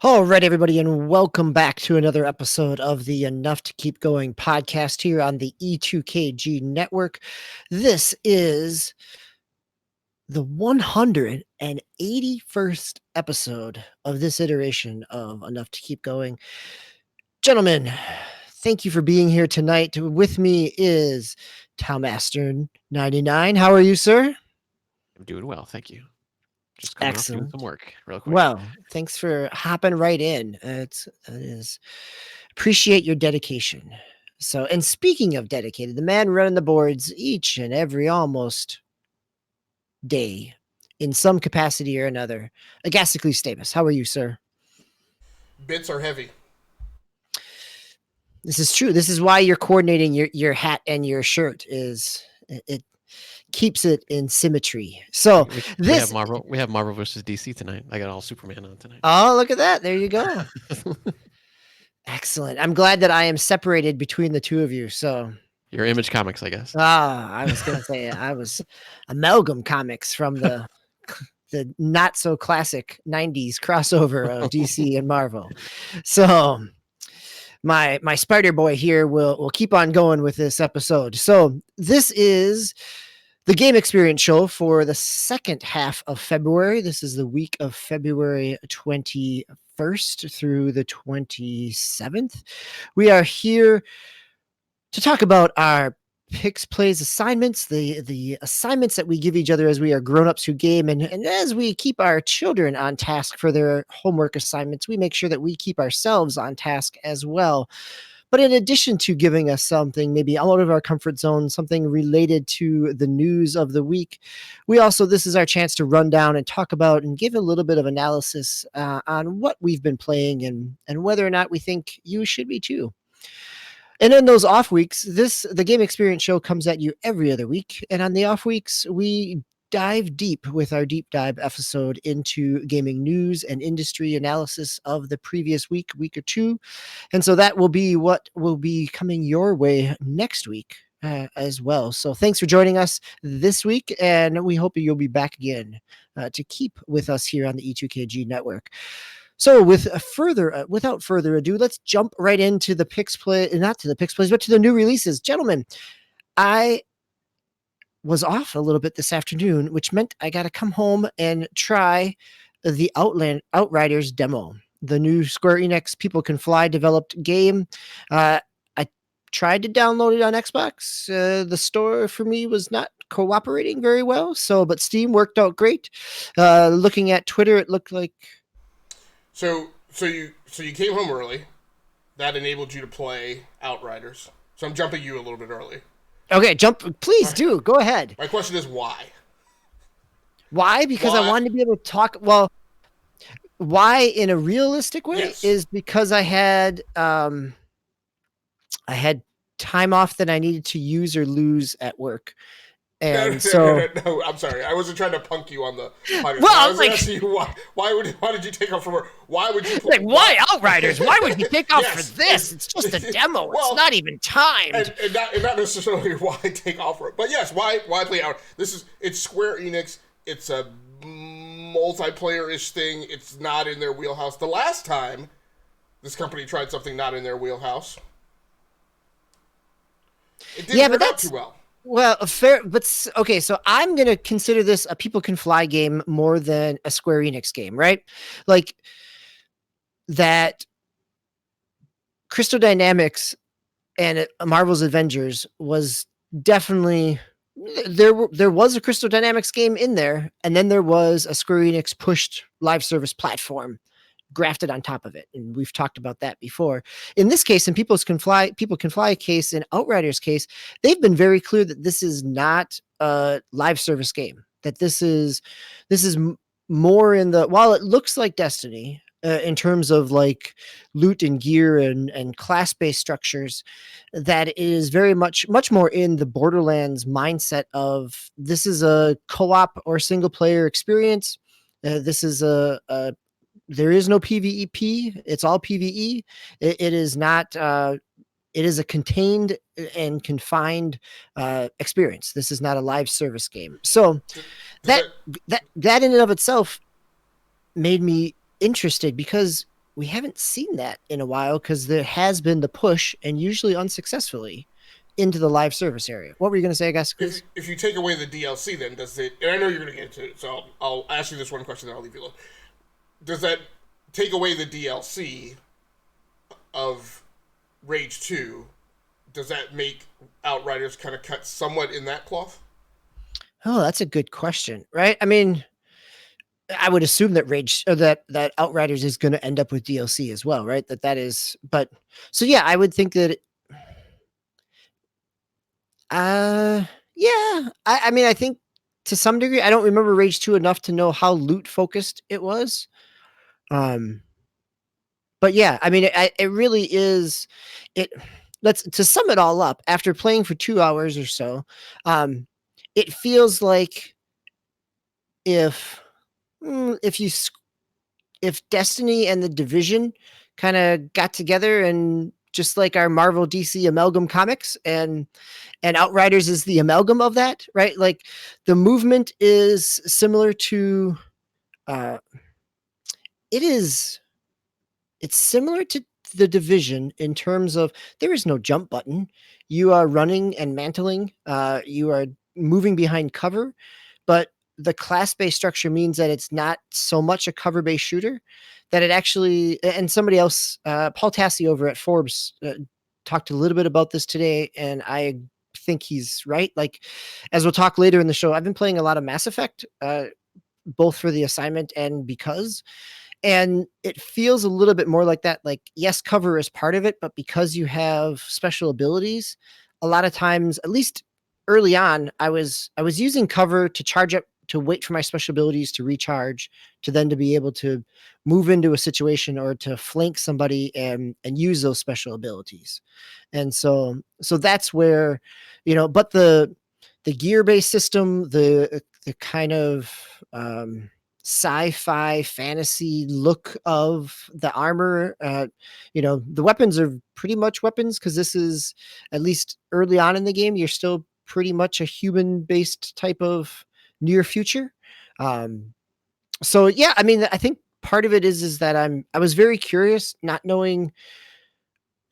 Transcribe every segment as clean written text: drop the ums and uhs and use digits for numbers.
All right, everybody, and welcome back to another episode of the Enough to Keep Going podcast here on the E2KG network. This is the 181st episode of this iteration of Enough to Keep Going. Gentlemen, thank you for being here tonight. With me is Towmaster99. How are you, sir? I'm doing well, thank you. Just coming off doing some work real quick. Well, thanks for hopping right in. It is appreciate your dedication. So, and speaking of dedicated, the man running the boards each and every almost day in some capacity or another, Agasically Stamus. How are you, sir? Bits are heavy. This is true. This is why you're coordinating your hat and your shirt. It keeps it in symmetry. So we have Marvel versus DC tonight. I got all Superman on tonight. Oh, look at that. There you go. Excellent. I'm glad that I am separated between the two of you. So your Image Comics, I guess. I was going to say I was Amalgam Comics from the not so classic 90s crossover of DC and Marvel. So my Spider Boy here will keep on going with this episode. So this is the Game Experience Show for the second half of February. This is the week of February 21st through the 27th. We are here to talk about our PickZ PlayZ assignments, the assignments that we give each other as we are grown-ups who game, and as we keep our children on task for their homework assignments, we make sure that we keep ourselves on task as well. But in addition to giving us something maybe out of our comfort zone, something related to the news of the week, this is our chance to run down and talk about and give a little bit of analysis on what we've been playing and whether or not we think you should be too. And in those off weeks, the Game Experience Show comes at you every other week. And on the off weeks, we dive deep with our deep dive episode into gaming news and industry analysis of the previous week or two. And so that will be what will be coming your way next week as well. So thanks for joining us this week, and we hope you'll be back again to keep with us here on the E2KG network. So without further ado, let's jump right into the PickZ Play, not to the PickZ Plays, but to the new releases. Gentlemen, I was off a little bit this afternoon, which meant I got to come home and try the Outriders Demo, the new Square Enix People Can Fly developed game. I tried to download it on Xbox. The store for me was not cooperating very well. But Steam worked out great. Looking at Twitter, it looked like. So you came home early. That enabled you to play Outriders. So I'm jumping you a little bit early. Okay, please do. Go ahead. My question is why? Why? Because I wanted to be able to talk. Well, why in a realistic way is because I had time off that I needed to use or lose at work. And no, I'm sorry. I wasn't trying to punk you on the podcast. Well, I was asking you why did you take off from work? Why would you play? Like, why Outriders? Why would you take off for this? It's just a demo. It's not even timed. And not necessarily why take off for it. But yes, why play out? It's Square Enix. It's a multiplayer-ish thing. It's not in their wheelhouse. The last time this company tried something not in their wheelhouse, it didn't work out too well. Well, fair, but okay, so I'm going to consider this a People Can Fly game more than a Square Enix game, right? Like that Crystal Dynamics and Marvel's Avengers was definitely there was a Crystal Dynamics game in there, and then there was a Square Enix pushed live service platform grafted on top of it, and we've talked about that before. In this case, in People Can Fly case, in Outriders case, they've been very clear that this is not a live service game. That this is more in the, while it looks like Destiny in terms of like loot and gear and class-based structures, that is very much more in the Borderlands mindset of this is a co-op or single player experience. This is there is no PvP. It's all PvE. It is not. It is a contained and confined experience. This is not a live service game. So that in and of itself made me interested, because we haven't seen that in a while because there has been the push, and usually unsuccessfully, into the live service area. What were you going to say, I guess? If you take away the DLC, then does it? And I know you're going to get into it, so I'll ask you this one question, then I'll leave you alone. Does that take away the DLC of Rage 2? Does that make Outriders kind of cut somewhat in that cloth? Oh, that's a good question, right? I mean, I would assume that that Outriders is going to end up with DLC as well, right? That is, but so yeah, I would think that. Yeah, I mean, I think to some degree, I don't remember Rage 2 enough to know how loot focused it was. But yeah, I mean, it really is. It let's to sum it all up. After playing for 2 hours or so, it feels like if if Destiny and the Division kind of got together and just like our Marvel DC amalgam comics and Outriders is the amalgam of that, right? Like the movement is similar to it's similar to the Division in terms of there is no jump button. You are running and mantling. You are moving behind cover, but the class-based structure means that it's not so much a cover-based shooter, that it actually, and somebody else, Paul Tassi over at Forbes, talked a little bit about this today, and I think he's right. Like, as we'll talk later in the show, I've been playing a lot of Mass Effect, both for the assignment and because, and it feels a little bit more like that. Like, yes, cover is part of it, but because you have special abilities, a lot of times, at least early on, I was using cover to charge up, to wait for my special abilities to recharge, to then to be able to move into a situation or to flank somebody and use those special abilities. And so that's where, but the gear-based system, the kind of sci-fi fantasy look of the armor, the weapons are pretty much weapons, because this is, at least early on in the game, you're still pretty much a human-based type of near future. So yeah, I mean, I think part of it is that I was very curious, not knowing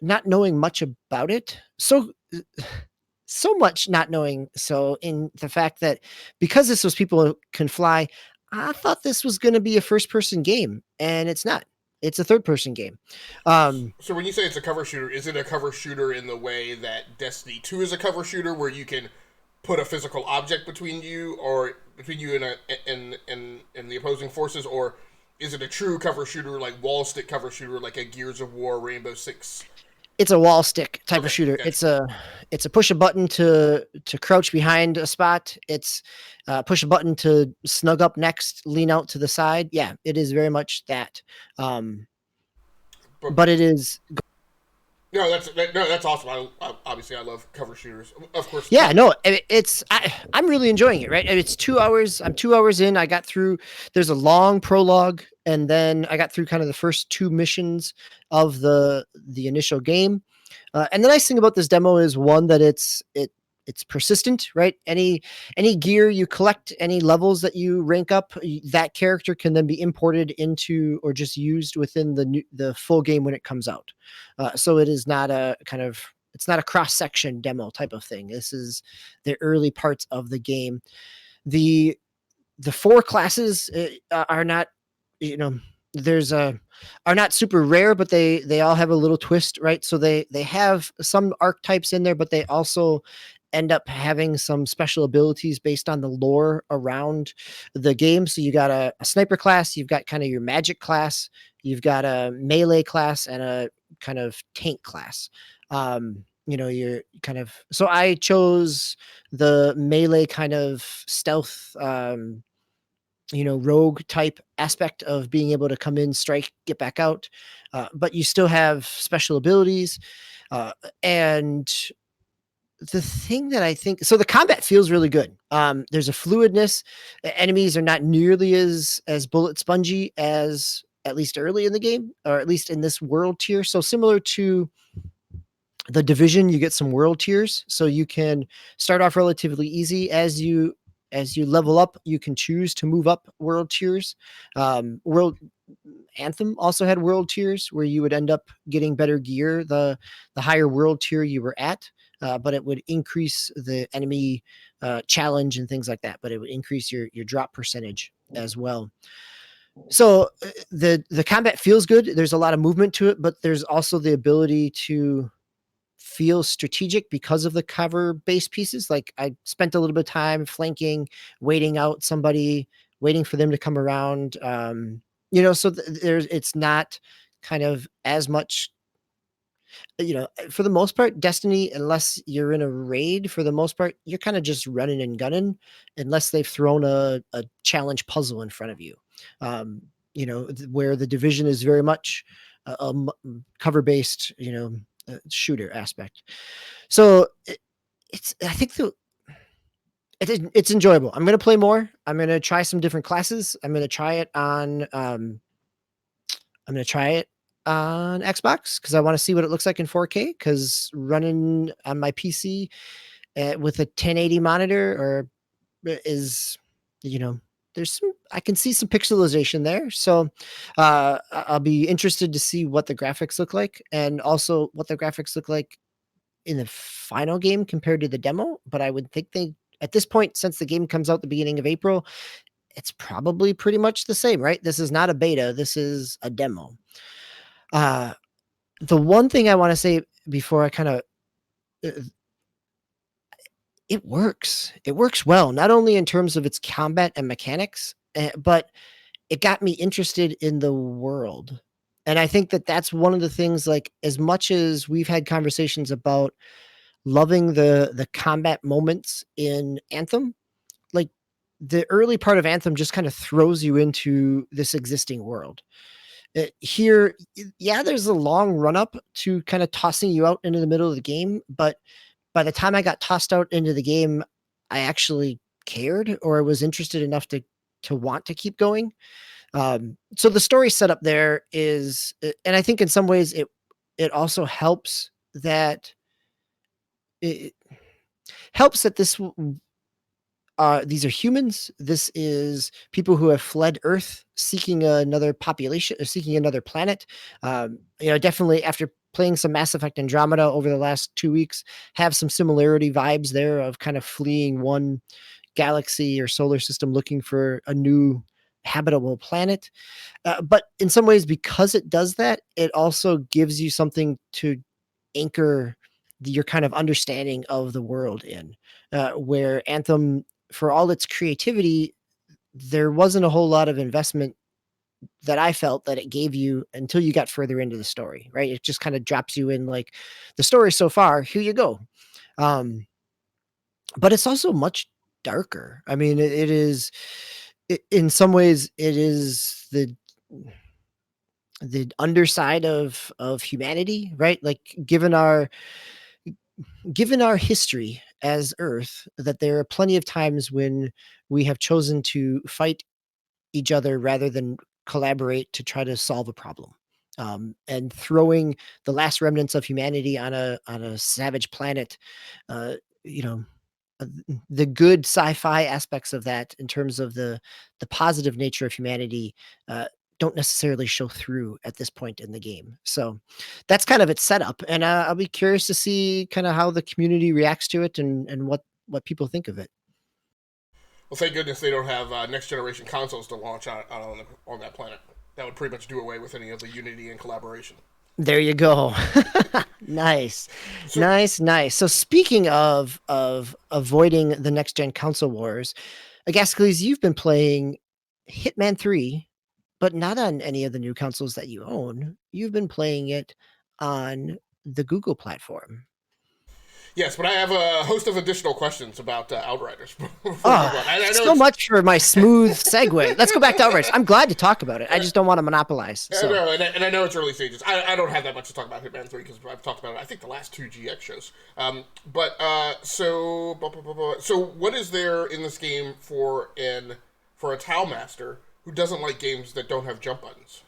much about it. So much not knowing. So in the fact that because this was People Who Can Fly, I thought this was going to be a first person game, and it's not. It's a third person game. So when you say it's a cover shooter, is it a cover shooter in the way that Destiny 2 is a cover shooter, where you can put a physical object between you and the opposing forces, or is it a true cover shooter, like wall stick cover shooter, like a Gears of War, Rainbow Six? It's a wall stick type of shooter. Gotcha. It's a push a button to crouch behind a spot. It's push a button to snug up next, lean out to the side. Yeah, it is very much that. But it is. No, that's awesome. Obviously I love cover shooters, of course. Yeah, no, I'm really enjoying it. Right, it's 2 hours. I'm 2 hours in. I got through. There's a long prologue, and then I got through kind of the first 2 missions of the initial game. And the nice thing about this demo is, one, that it's persistent, right? Any gear you collect, any levels that you rank up, that character can then be imported into or just used within the full game when it comes out. So it is not it's not a cross-section demo type of thing. This is the early parts of the game. The 4 classes are not, are not super rare, but they all have a little twist, right? So they have some archetypes in there, but they also end up having some special abilities based on the lore around the game. So you got a sniper class, you've got kind of your magic class, you've got a melee class, and a kind of tank class. You're kind of, so I chose the melee kind of stealth, rogue type aspect of being able to come in, strike, get back out. But you still have special abilities. And the thing that I think, so the combat feels really good. There's a fluidness. Enemies are not nearly as bullet spongy as at least early in the game, or at least in this world tier. So similar to the Division, you get some world tiers, so you can start off relatively easy. As you as you level up, you can choose to move up world tiers. World Anthem also had world tiers where you would end up getting better gear the higher world tier you were at, but it would increase the enemy challenge and things like that. But it would increase your drop percentage as well. So the combat feels good. There's a lot of movement to it, but there's also the ability to feel strategic because of the cover based pieces. Like I spent a little bit of time flanking, waiting out somebody, waiting for them to come around. So there's it's not kind of as much. For the most part, Destiny, unless you're in a raid, for the most part, you're kind of just running and gunning, unless they've thrown a challenge puzzle in front of you. Where the Division is very much a cover based, shooter aspect. So I think it's enjoyable. I'm going to play more. I'm going to try some different classes. I'm going to try it on Xbox because I want to see what it looks like in 4K, because running on my PC with a 1080 monitor is, I can see some pixelization there. So I'll be interested to see what the graphics look like, and also what the graphics look like in the final game compared to the demo. But I would think at this point, since the game comes out the beginning of April, it's probably pretty much the same, right? This is not a beta. This is a demo. The one thing I want to say before I kind of, it works. It works well, not only in terms of its combat and mechanics, but it got me interested in the world. And I think that that's one of the things, like, as much as we've had conversations about loving the combat moments in Anthem, like the early part of Anthem just kind of throws you into this existing world. Here, yeah, there's a long run up to kind of tossing you out into the middle of the game, but by the time I got tossed out into the game, I actually cared, or was interested enough to want to keep going. So the story setup there is, and I think in some ways it also helps that this these are humans. This is people who have fled Earth, seeking another population, seeking another planet. Definitely after playing some Mass Effect Andromeda over the last 2 weeks, have some similarity vibes there of kind of fleeing one galaxy or solar system looking for a new habitable planet. But in some ways, because it does that, it also gives you something to anchor your kind of understanding of the world in, where Anthem, for all its creativity, there wasn't a whole lot of investment that I felt that it gave you until you got further into the story, right? It just kind of drops you in, like, the story so far, here you go. But it's also much darker. I mean, it is, in some ways, it is the underside of humanity, right? Like, given our history as Earth, that there are plenty of times when we have chosen to fight each other rather than collaborate to try to solve a problem. And throwing the last remnants of humanity on a savage planet, you know, the good sci-fi aspects of that, in terms of the positive nature of humanity, don't necessarily show through at this point in the game. So that's kind of its setup, and I'll be curious to see kind of how the community reacts to it, and what people think of it. Well, thank goodness they don't have next generation consoles to launch on that planet. That would pretty much do away with any of the unity and collaboration. There you go. Nice. Nice. So speaking of avoiding the next gen console wars, Agascles, you've been playing Hitman 3, but not on any of the new consoles that you own. You've been playing it on the Google platform. Yes, but I have a host of additional questions about Outriders. So much for my smooth segue. Let's go back to Outriders. I'm glad to talk about it. I just don't want to monopolize. So. And I know it's early stages. I don't have that much to talk about Hitman 3 because I've talked about it, I think, the last 2 GX shows. So what is there in this game for a Tau Master who doesn't like games that don't have jump buttons?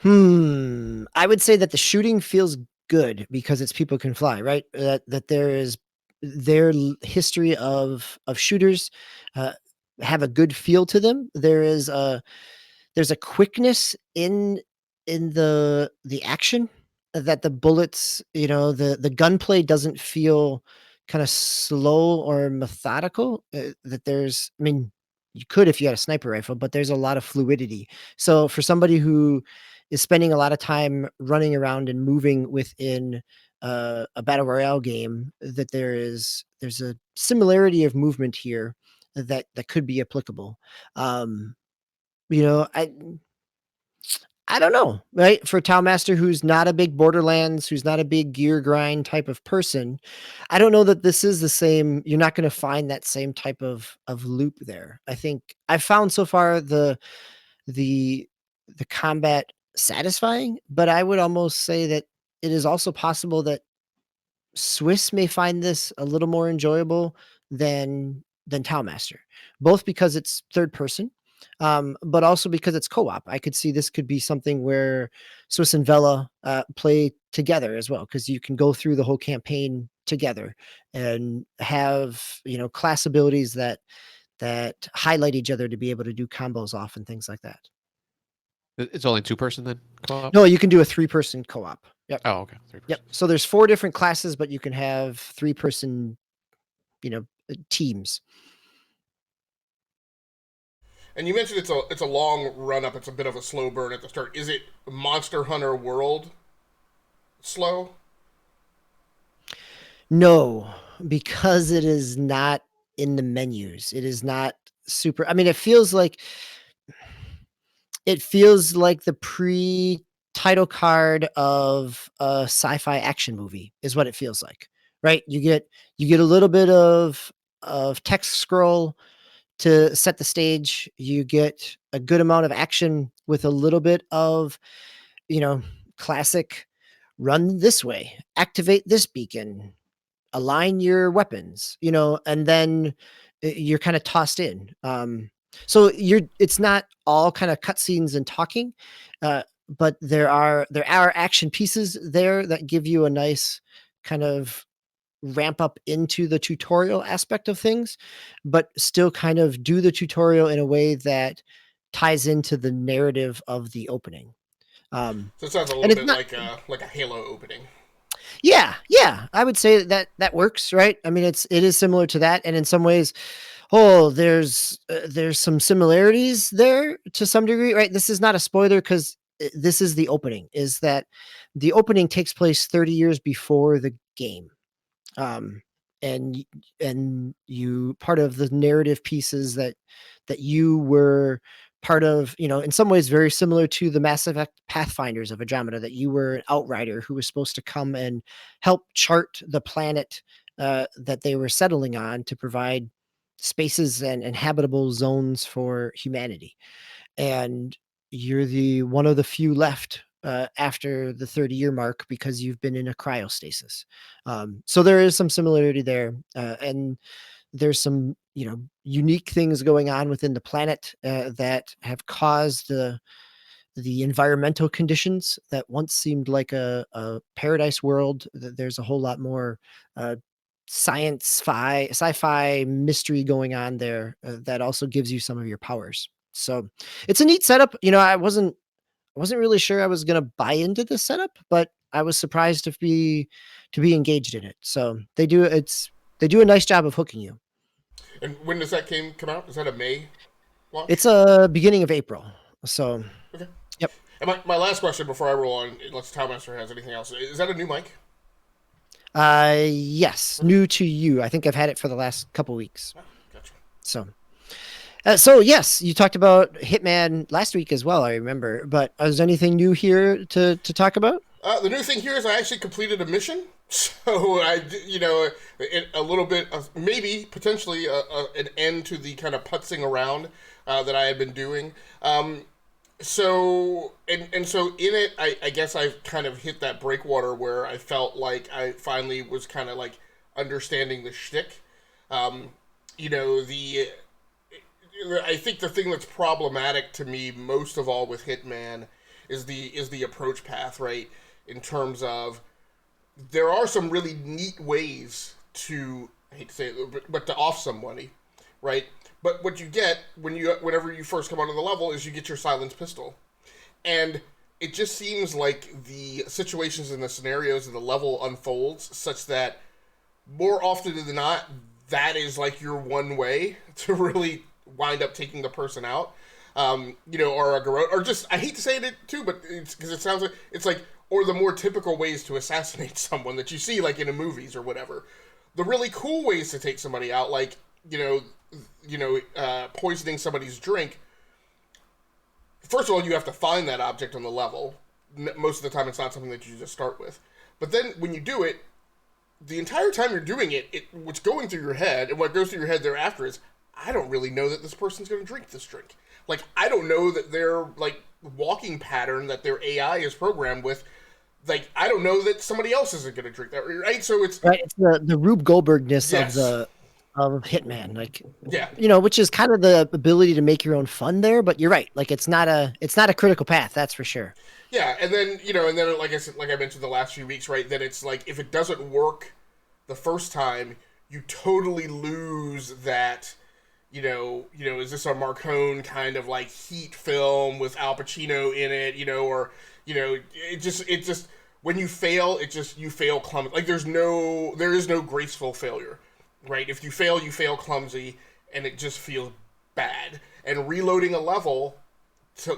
I would say that the shooting feels good because it's people can fly, right? That there is their history of shooters have a good feel to them. There's a quickness in the action that the bullets, the gunplay doesn't feel kind of slow or methodical. That there's, I mean, you could if you had a sniper rifle, but there's a lot of fluidity. So for somebody who is spending a lot of time running around and moving within a battle royale game, that there's a similarity of movement here that could be applicable. Um, you know, I don't know, right? For Master, who's not a big Borderlands, who's not a big gear grind type of person, I don't know that this is the same. You're not going to find that same type of loop there. I think I've found so far the combat satisfying, but I would almost say that it is also possible that Swiss may find this a little more enjoyable than Master, both because it's third person, but also because it's co-op. I could see this could be something where Swiss and Vela play together as well, because you can go through the whole campaign together and have class abilities that highlight each other to be able to do combos off and things like that. It's only 2-person then co-op? No, you can do a 3-person co-op. Yep. Oh, okay. 3 Yep. So there's 4 different classes, but you can have 3-person, teams. And you mentioned it's a long run up. It's a bit of a slow burn at the start. Is it Monster Hunter World slow? No, because it is not in the menus. It is not super. I mean, it feels like the pre-title card of a sci-fi action movie is what it feels like, right? You get a little bit of text scroll to set the stage. You get a good amount of action with a little bit of, classic run this way, activate this beacon, align your weapons, and then you're kind of tossed in. So it's not all kind of cutscenes and talking, but there are action pieces there that give you a nice kind of ramp up into the tutorial aspect of things, but still kind of do the tutorial in a way that ties into the narrative of the opening. So it sounds a little bit like a Halo opening. Yeah, I would say that works, right? I mean, it is similar to that, and in some ways, there's some similarities there to some degree, right? This is not a spoiler because this is the opening. Is that the opening takes place 30 years before the game, and you part of the narrative pieces that you were part of, in some ways very similar to the Mass Effect Pathfinders of Andromeda, that you were an outrider who was supposed to come and help chart the planet that they were settling on to provide spaces and habitable zones for humanity. And you're one of the few left after the 30-year mark because you've been in a cryostasis. So there is some similarity there. And there's some, unique things going on within the planet that have caused the environmental conditions that once seemed like a paradise world. There's a whole lot more sci-fi mystery going on there that also gives you some of your powers. So it's a neat setup. I wasn't really sure I was going to buy into this setup, but I was surprised to be engaged in it. So they do a nice job of hooking you. And when does that come out? Is that a May launch? It's a beginning of April. So okay. Yep. And my last question before I roll on, unless Master has anything else, is that a new mic? Yes, new to you. I think I've had it for the last couple weeks. Oh, gotcha. So yes, you talked about Hitman last week as well, I remember. But is there anything new here to talk about? The new thing here is I actually completed a mission. So I, a little bit of maybe potentially an end to the kind of putzing around that I had been doing. So in it, I guess I've kind of hit that breakwater where I felt like I finally was kind of like understanding the shtick. I think the thing that's problematic to me most of all with Hitman is the approach path, right? In terms of there are some really neat ways to, I hate to say it, but to off somebody, right? But what you get whenever you first come onto the level is you get your silenced pistol. And it just seems like the situations and the scenarios of the level unfolds such that more often than not, that is like your one way to really wind up taking the person out. Or just, I hate to say it too, but because it sounds like, it's like, or the more typical ways to assassinate someone that you see like in the movies or whatever. The really cool ways to take somebody out, like, poisoning somebody's drink. First of all, you have to find that object on the level. Most of the time, it's not something that you just start with. But then, when you do it, the entire time you're doing it, what's going through your head, and what goes through your head thereafter is, I don't really know that this person's going to drink this drink. Like, I don't know that their, like, walking pattern that their AI is programmed with, like, I don't know that somebody else isn't going to drink that, right? So it's... Right, it's the Rube Goldbergness of Hitman, like, which is kind of the ability to make your own fun there. But you're right, like it's not a critical path, that's for sure. Yeah, and then like I said, like I mentioned the last few weeks, right? Then it's like if it doesn't work the first time, you totally lose that. Is this a Marcone kind of like Heat film with Al Pacino in it? It just when you fail, you fail clumsy. Like there is no graceful failure. Right, if you fail clumsy, and it just feels bad. And reloading a level to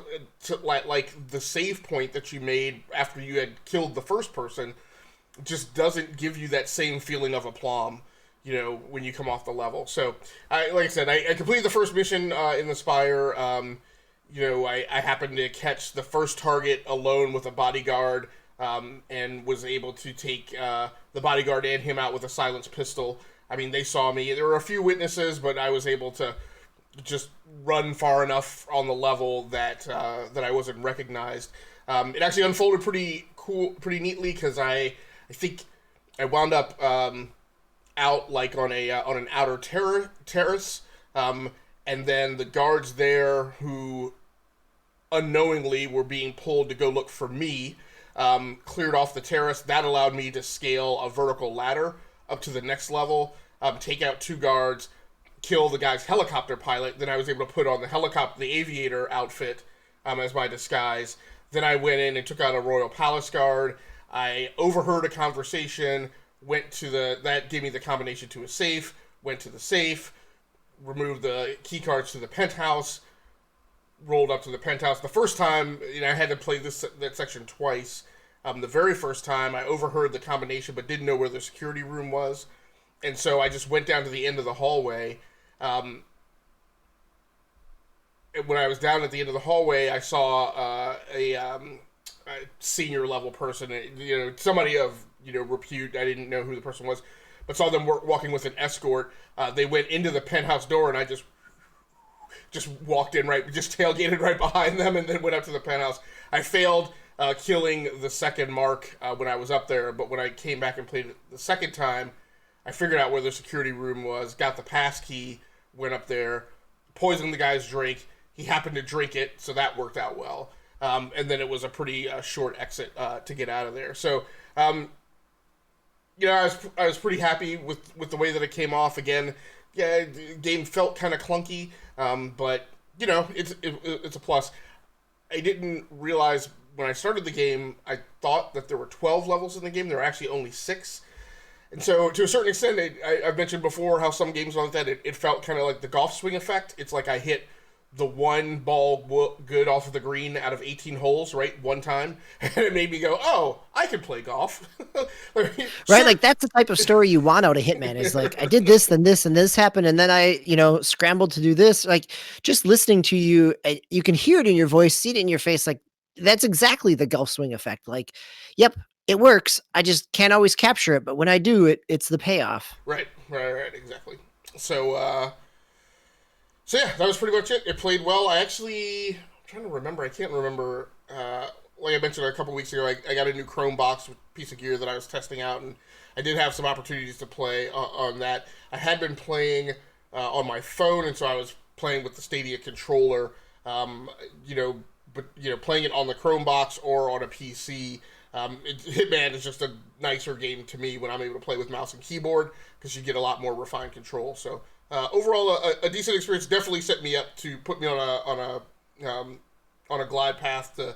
like the save point that you made after you had killed the first person just doesn't give you that same feeling of aplomb, when you come off the level. So, like I said, I completed the first mission in the Spire. I happened to catch the first target alone with a bodyguard, and was able to take the bodyguard and him out with a silenced pistol. I mean, they saw me. There were a few witnesses, but I was able to just run far enough on the level that I wasn't recognized. It actually unfolded pretty neatly because I think I wound up out like on an outer terrace, and then the guards there who unknowingly were being pulled to go look for me cleared off the terrace. That allowed me to scale a vertical ladder up to the next level, take out 2 guards, kill the guy's helicopter pilot. Then I was able to put on the aviator outfit as my disguise. Then I went in and took out a Royal Palace guard. I overheard a conversation, that gave me the combination to a safe, went to the safe, removed the key cards to the penthouse, rolled up to the penthouse. The first time, I had to play that section twice. The very first time, I overheard the combination but didn't know where the security room was. And so I just went down to the end of the hallway. When I was down at the end of the hallway, I saw a senior level person, somebody of repute. I didn't know who the person was, but saw them walking with an escort. They went into the penthouse door, and I just walked in just tailgated right behind them, and then went up to the penthouse. I failed killing the second mark when I was up there, but when I came back and played it the second time, I figured out where the security room was, got the pass key, went up there, poisoned the guy's drink. He happened to drink it, so that worked out well. And then it was a pretty short exit to get out of there. So, I was pretty happy with the way that it came off. Again, yeah, the game felt kind of clunky, but it's a plus. I didn't realize when I started the game, I thought that there were 12 levels in the game. There were actually only 6. And so, to a certain extent, I've mentioned before how some games like that, it felt kind of like the golf swing effect. It's like I hit the one ball good off of the green out of 18 holes, right, one time, and it made me go, oh, I can play golf. Right, sure. Like that's the type of story you want out of Hitman, is like, I did this, then this, and this happened, and then I, scrambled to do this. Like, just listening to you, you can hear it in your voice, see it in your face, like, that's exactly the golf swing effect. Like, yep, it works, I just can't always capture it, but when I do it, it's the payoff. Right, exactly. So yeah, that was pretty much it. It played well. I'm trying to remember. I can't remember. Like I mentioned a couple weeks ago, I got a new Chrome box with piece of gear that I was testing out, and I did have some opportunities to play on that. I had been playing on my phone, and so I was playing with the Stadia controller. But playing it on the Chrome box or on a PC Hitman is just a nicer game to me when I'm able to play with mouse and keyboard because you get a lot more refined control. So overall, a decent experience. Definitely set me up to put me on a glide path to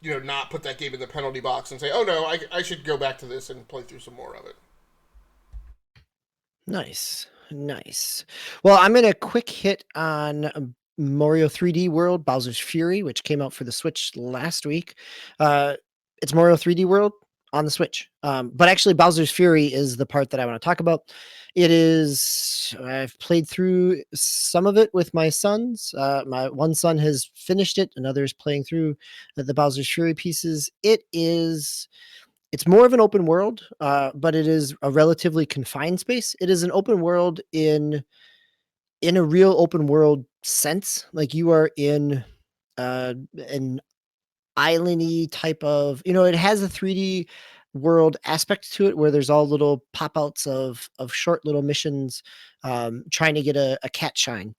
not put that game in the penalty box and say, oh no, I should go back to this and play through some more of it. Nice. Well, I'm going to quick hit on Mario 3D World Bowser's Fury, which came out for the Switch last week. It's Mario 3D World on the Switch. But actually Bowser's Fury is the part that I want to talk about. I've played through some of it with my sons. My one son has finished it. Another is playing through the Bowser's Fury pieces. It's more of an open world, but it is a relatively confined space. It is an open world in a real open world sense. Like you are in an islandy type of, it has a 3D world aspect to it where there's all little pop-outs of short little missions, trying to get a cat shine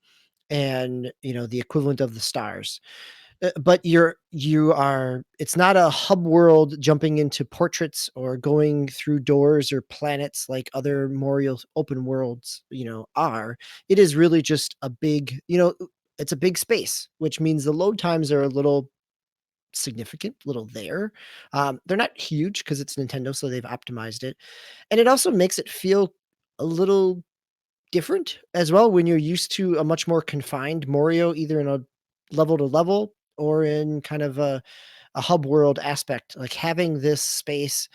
and, the equivalent of the stars. But it's not a hub world jumping into portraits or going through doors or planets like other Mario open worlds, are. It is really just a big, it's a big space, which means the load times are a little significant, little there. They're not huge because it's Nintendo, so they've optimized it. And it also makes it feel a little different as well when you're used to a much more confined Mario, either in a level to level or in kind of a hub world aspect, like having this space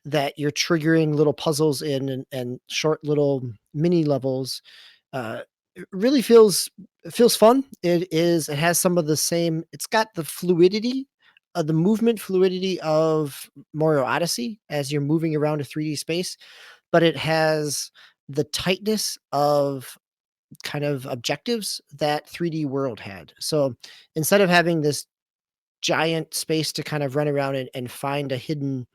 that you're triggering little puzzles in and short little mini levels. It really feels fun. It has some of the same, it's got the fluidity, the movement fluidity of Mario Odyssey as you're moving around a 3D space, but it has the tightness of kind of objectives that 3D World had. So instead of having this giant space to kind of run around and find a hidden,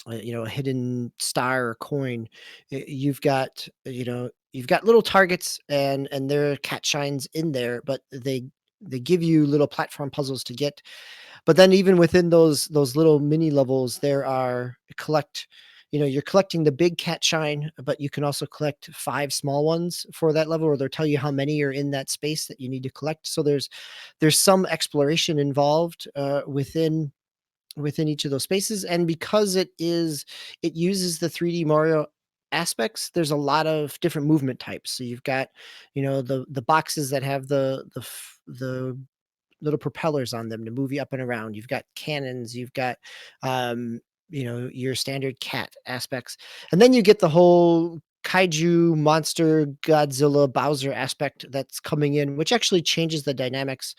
a hidden star or coin, you've got, you've got little targets and there are cat shines in there, but they give you little platform puzzles to get. But then even within those little mini levels, there are you're collecting the big cat shine, but you can also collect 5 small ones for that level, or they'll tell you how many are in that space that you need to collect. So there's some exploration involved within each of those spaces. And because it uses the 3D Mario aspects, there's a lot of different movement types. So you've got, the boxes that have the little propellers on them to move you up and around. You've got cannons, you've got your standard cat aspects. And then you get the whole kaiju monster Godzilla Bowser aspect that's coming in, which actually changes the dynamics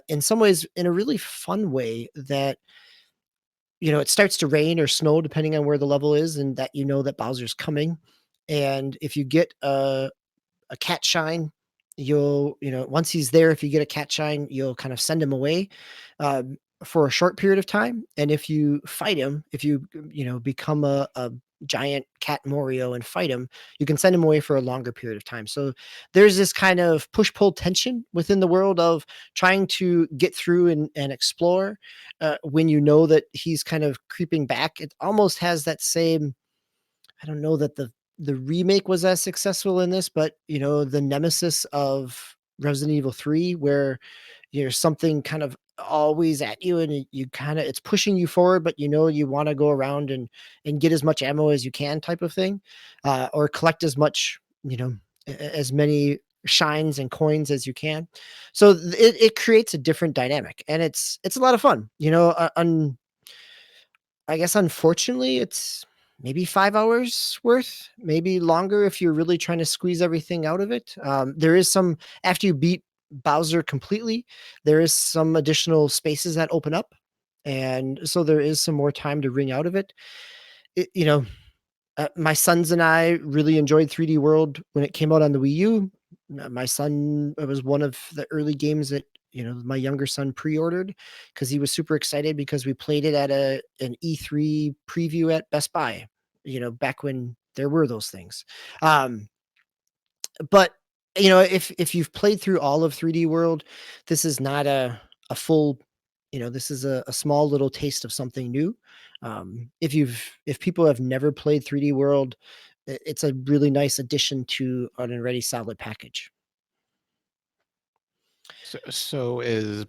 in some ways in a really fun way that it starts to rain or snow depending on where the level is, and that that Bowser's coming. And if you get a cat shine, you'll once he's there, if you get a cat shine, you'll kind of send him away for a short period of time. And if you fight him, if you become a giant cat Mario and fight him, you can send him away for a longer period of time. So there's this kind of push-pull tension within the world of trying to get through and explore when that he's kind of creeping back. It almost has that same, I don't know that the remake was as successful in this, but the nemesis of Resident Evil 3, where something kind of always at you and you kind of, it's pushing you forward, but you want to go around and get as much ammo as you can, type of thing, or collect as much, as many shines and coins as you can. So it creates a different dynamic, and it's a lot of fun. I guess unfortunately it's maybe 5 hours worth, maybe longer if you're really trying to squeeze everything out of it. There is some, after you beat Bowser completely, there is some additional spaces that open up. And so there is some more time to wring out of it. My sons and I really enjoyed 3D World when it came out on the Wii U. My son, it was one of the early games that my younger son pre-ordered because he was super excited because we played it at an E3 preview at Best Buy, back when there were those things. But if you've played through all of 3D World, this is not a full this is a small little taste of something new. If people have never played 3D World, it's a really nice addition to an already solid package. So is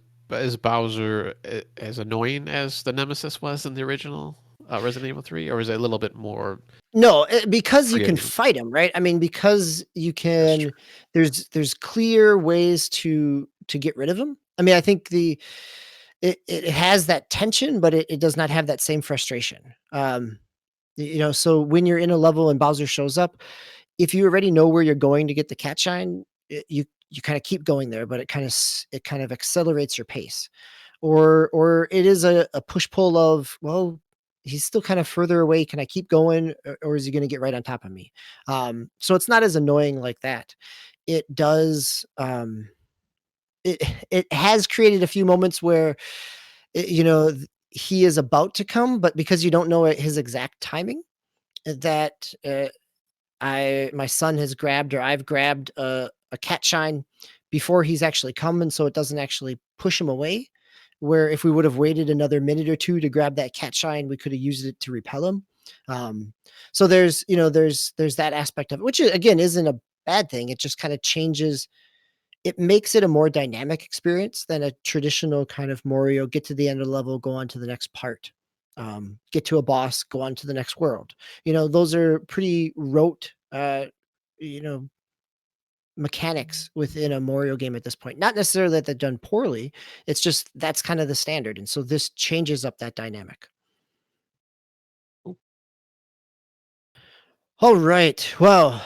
Bowser as annoying as the Nemesis was in the original Resident Evil 3, or is it a little bit more No, because you can forgiving? fight him, right? I mean, because you That's true. can. There's clear ways to get rid of him. I mean, I think it has that tension, but it does not have that same frustration. So when you're in a level and Bowser shows up, if you already know where you're going to get the cat shine, you kind of keep going there, but it kind of accelerates your pace. Or it is a push pull of, well, he's still kind of further away. Can I keep going, or is he going to get right on top of me? So it's not as annoying like that. It does. It has created a few moments where he is about to come, but because you don't know his exact timing, that my son has grabbed, or I've grabbed a cat shine before he's actually come, and so it doesn't actually push him away. Where if we would have waited another minute or two to grab that cat shine, we could have used it to repel him. So there's that aspect of it, which again isn't a bad thing. It just kind of changes. It makes it a more dynamic experience than a traditional kind of Mario. Get to the end of the level, go on to the next part. Get to a boss, go on to the next world. Those are pretty rote, mechanics within a Mario game at this point. Not necessarily that they're done poorly. It's just that's kind of the standard. And so this changes up that dynamic. All right. Well,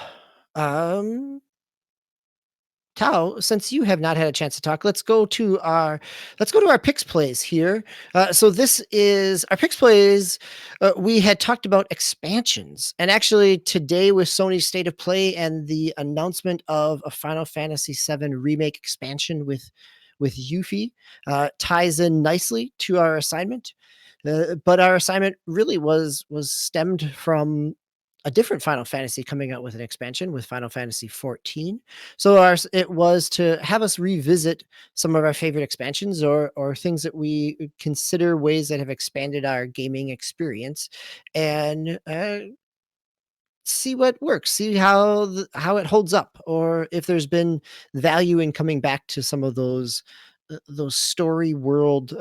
Tao, since you have not had a chance to talk, let's go to our PickZ PlayZ here. So this is our PickZ PlayZ. We had talked about expansions, and actually today with Sony's State of Play and the announcement of a Final Fantasy VII remake expansion with Yuffie, ties in nicely to our assignment. But our assignment really was stemmed from a different Final Fantasy coming out with an expansion with Final Fantasy 14. So it was to have us revisit some of our favorite expansions or things that we consider ways that have expanded our gaming experience, and see what works, see how it holds up, or if there's been value in coming back to some of those story world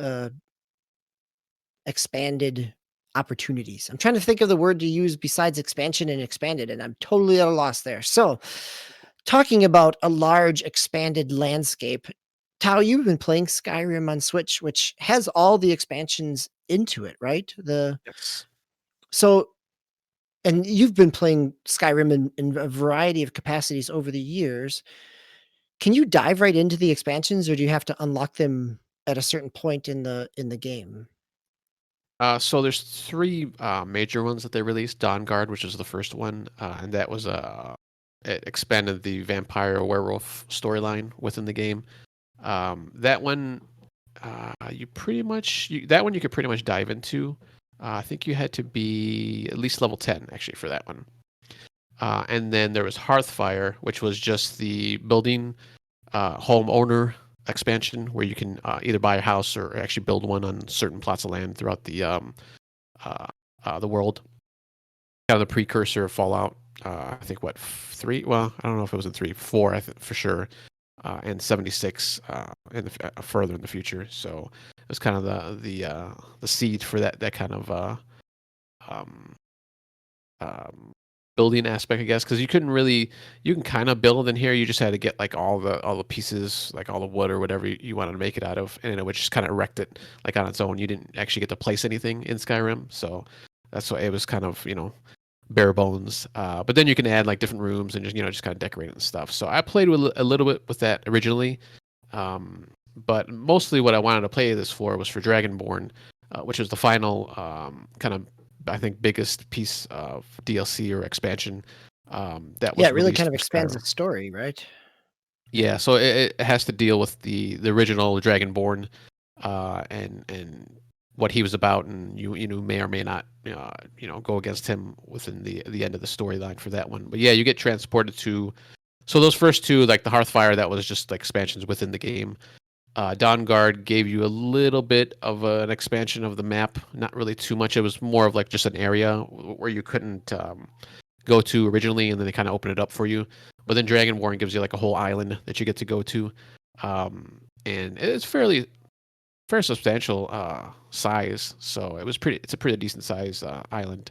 expanded opportunities. I'm trying to think of the word to use besides expansion and expanded, and I'm totally at a loss there. So, talking about a large expanded landscape, Tao, you've been playing Skyrim on Switch, which has all the expansions into it, right? Yes. So, and you've been playing Skyrim in a variety of capacities over the years. Can you dive right into the expansions, or do you have to unlock them at a certain point in the game? So there's three major ones that they released. Dawn Guard, which is the first one, and that was it expanded the vampire werewolf storyline within the game. That one, you could pretty much dive into. I think you had to be at least level 10 actually for that one. And then there was Hearthfire, which was just the building homeowner expansion where you can either buy a house or actually build one on certain plots of land throughout the world. Kind of the precursor of Fallout. I think 3? Well, I don't know if it was in 3, 4. I think for sure, and 76 further in the future. So it was kind of the seed for that kind of building aspect, I guess, because you can kind of build in here. You just had to get like all the pieces, like all the wood or whatever you wanted to make it out of, and it would just kind of erect it like on its own. You didn't actually get to place anything in Skyrim, so that's why it was kind of bare bones. But then you can add like different rooms and just kind of decorate it and stuff. So I played with a little bit with that originally, but mostly what I wanted to play this for was for Dragonborn, which was the final kind of, I think, biggest piece of DLC or expansion that was it really kind of released for expands the Skyrim. story, right? Yeah, so it has to deal with the original Dragonborn and what he was about, and you may or may not go against him within the end of the storyline for that one. But yeah, you get transported to. So those first two, like the Hearthfire, that was just like expansions within the game. Dawn Guard gave you a little bit of an expansion of the map, not really too much. It was more of like just an area where you couldn't go to originally, and then they kind of open it up for you. But then Dragonborn gives you like a whole island that you get to go to, and it's fairly substantial size. So it's a pretty decent size island.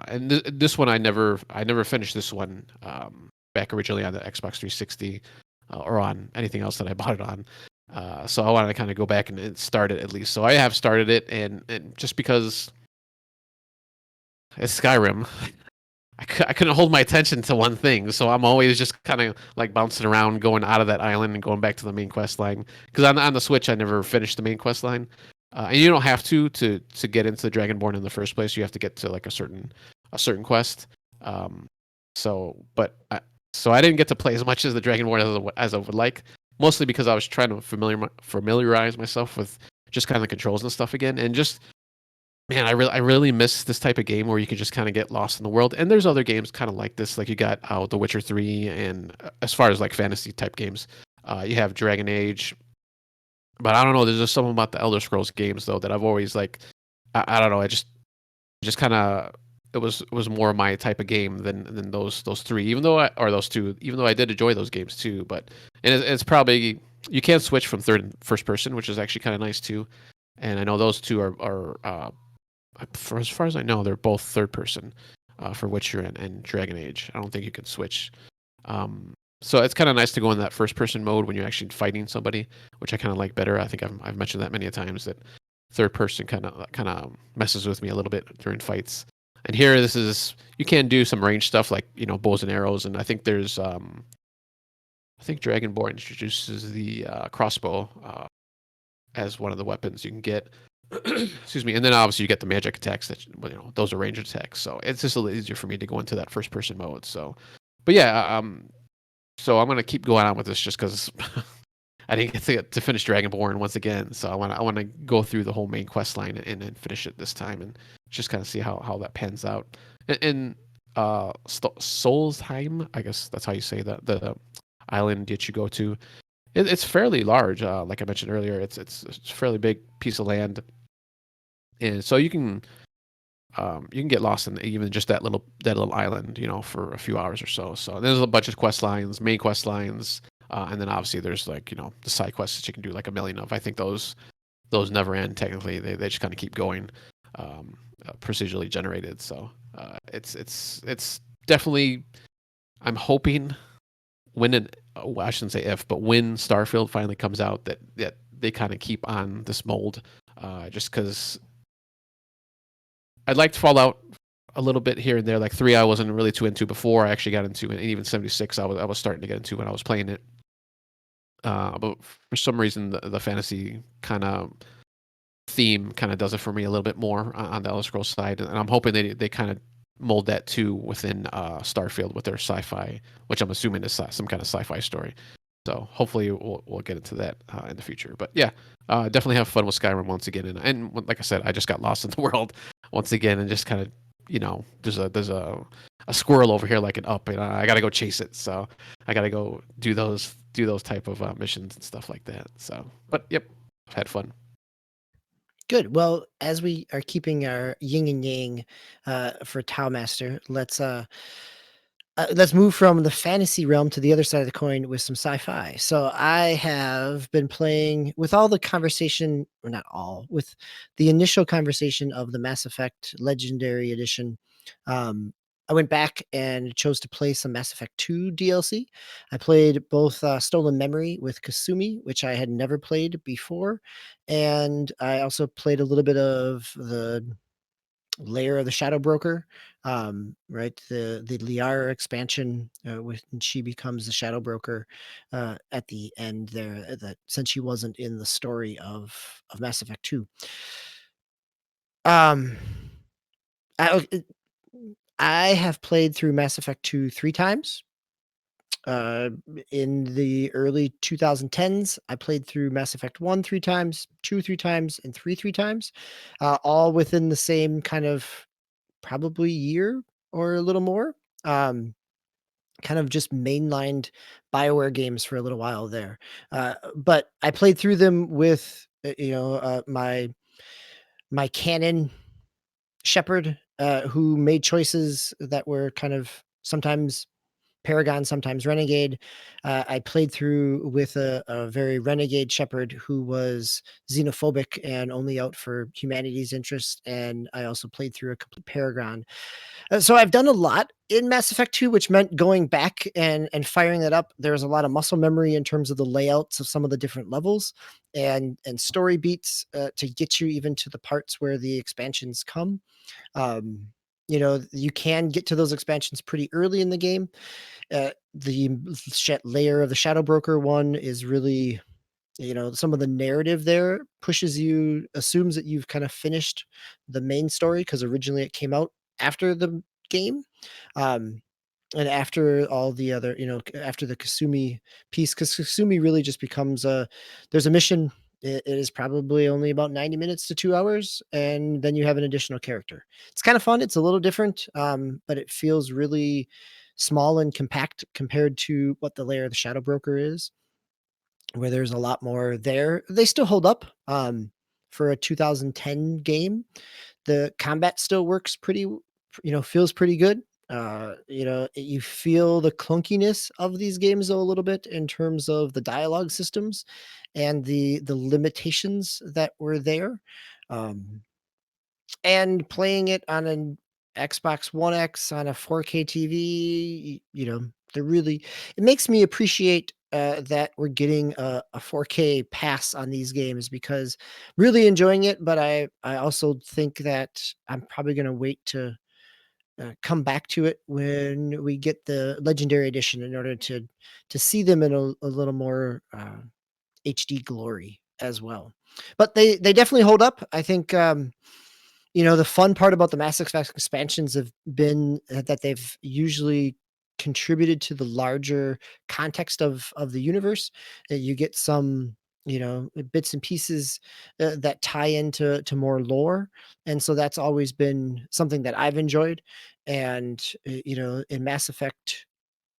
And this one I never finished this one back originally on the Xbox 360 or on anything else that I bought it on. So I wanted to kind of go back and start it at least. So I have started it, and just because it's Skyrim, I couldn't hold my attention to one thing. So I'm always just kind of like bouncing around, going out of that island and going back to the main quest line. Because on the Switch, I never finished the main quest line. And you don't have to get into the Dragonborn in the first place. You have to get to like a certain quest. So I didn't get to play as much as the Dragonborn as I would like. Mostly because I was trying to familiarize myself with just kind of the controls and stuff again, and just man, I really miss this type of game where you can just kind of get lost in the world. And there's other games kind of like this, like you got The Witcher 3, and as far as like fantasy type games, you have Dragon Age. But I don't know, there's just something about the Elder Scrolls games though that I've always like. I don't know, I just kind of it was more my type of game than those three, even though those two, even though I did enjoy those games too. But it's probably you can switch from third and first person, which is actually kind of nice too. And I know those two are for as far as I know, they're both third person for Witcher and Dragon Age. I don't think you can switch. So it's kind of nice to go in that first person mode when you're actually fighting somebody, which I kind of like better. I think I've mentioned that many times, that third person kind of messes with me a little bit during fights. And here, you can do some range stuff like bows and arrows, and I think there's I think Dragonborn introduces the crossbow as one of the weapons you can get. Excuse me, and then obviously you get the magic attacks that those are range attacks. So it's just a little easier for me to go into that first person mode. So, but yeah, so I'm gonna keep going on with this just because I didn't get to finish Dragonborn once again. So I want to go through the whole main quest line and finish it this time, and just kind of see how that pans out. And Solstheim, I guess that's how you say that, the island that you go to. It's fairly large. Like I mentioned earlier, it's a fairly big piece of land, and so you can get lost in even just that little island, for a few hours or so. So there's a bunch of quest lines, main quest lines, and then obviously there's like the side quests that you can do like a million of. I think those never end technically. They just kind of keep going, procedurally generated. So it's definitely, I'm hoping I shouldn't say if, but when Starfield finally comes out, that they kind of keep on this mold, just because I'd like to Fallout a little bit here and there. Like 3, I wasn't really too into before. I actually got into it, and even 76, I was starting to get into when I was playing it. But for some reason, the fantasy kind of theme kind of does it for me a little bit more on the Elder Scrolls side, and I'm hoping they kind of mold that too within Starfield with their sci-fi, which I'm assuming is some kind of sci-fi story. So hopefully we'll get into that in the future. But yeah, definitely have fun with Skyrim once again. And like I said, I just got lost in the world once again, and just kind of there's a squirrel over here like an up, and I got to go chase it. So I got to go do those type of missions and stuff like that. So, but yep, I've had fun. Good. Well, as we are keeping our yin and yang for Tau Master, let's move from the fantasy realm to the other side of the coin with some sci-fi. So I have been playing with all the conversation, or not all, with the initial conversation of the Mass Effect Legendary Edition. I went back and chose to play some Mass Effect 2 DLC. I played both Stolen Memory with Kasumi, which I had never played before, and I also played a little bit of the Lair of the Shadow Broker, right? The Liara expansion, when she becomes the Shadow Broker at the end there. That since she wasn't in the story of Mass Effect 2. I I have played through Mass Effect 2 3 times. In the early 2010s, I played through Mass Effect 1 3 times, 2 3 times, and 3 3 times, all within the same kind of probably year or a little more. Because kind of just mainlined BioWare games for a little while there. But I played through them with my canon shepherd, who made choices that were kind of sometimes Paragon, sometimes Renegade. I played through with a very Renegade shepherd who was xenophobic and only out for humanity's interest, and I also played through a complete Paragon. So I've done a lot in Mass Effect 2, which meant going back and firing that up. There's a lot of muscle memory in terms of the layouts of some of the different levels and story beats to get you even to the parts where the expansions come. You can get to those expansions pretty early in the game. The layer of the Shadow Broker one is really, some of the narrative there assumes that you've kind of finished the main story, because originally it came out after the game. And after all the other, after the Kasumi piece, because Kasumi really just becomes there's a mission. It is probably only about 90 minutes to 2 hours, and then you have an additional character. It's kind of fun. It's a little different, but it feels really small and compact compared to what the layer of the Shadow Broker is, where there's a lot more there. They still hold up for a 2010 game. The combat still works feels pretty good. You feel the clunkiness of these games though a little bit in terms of the dialogue systems and the limitations that were there. And playing it on an Xbox One X on a 4K TV, it makes me appreciate that we're getting a 4K pass on these games, because really enjoying it. But I also think that I'm probably going to wait to come back to it when we get the Legendary Edition in order to see them in a little more HD glory as well. But they definitely hold up. I think the fun part about the Mass Effect expansions have been that they've usually contributed to the larger context of the universe. You get some bits and pieces that tie into more lore, and so that's always been something that I've enjoyed. And in Mass Effect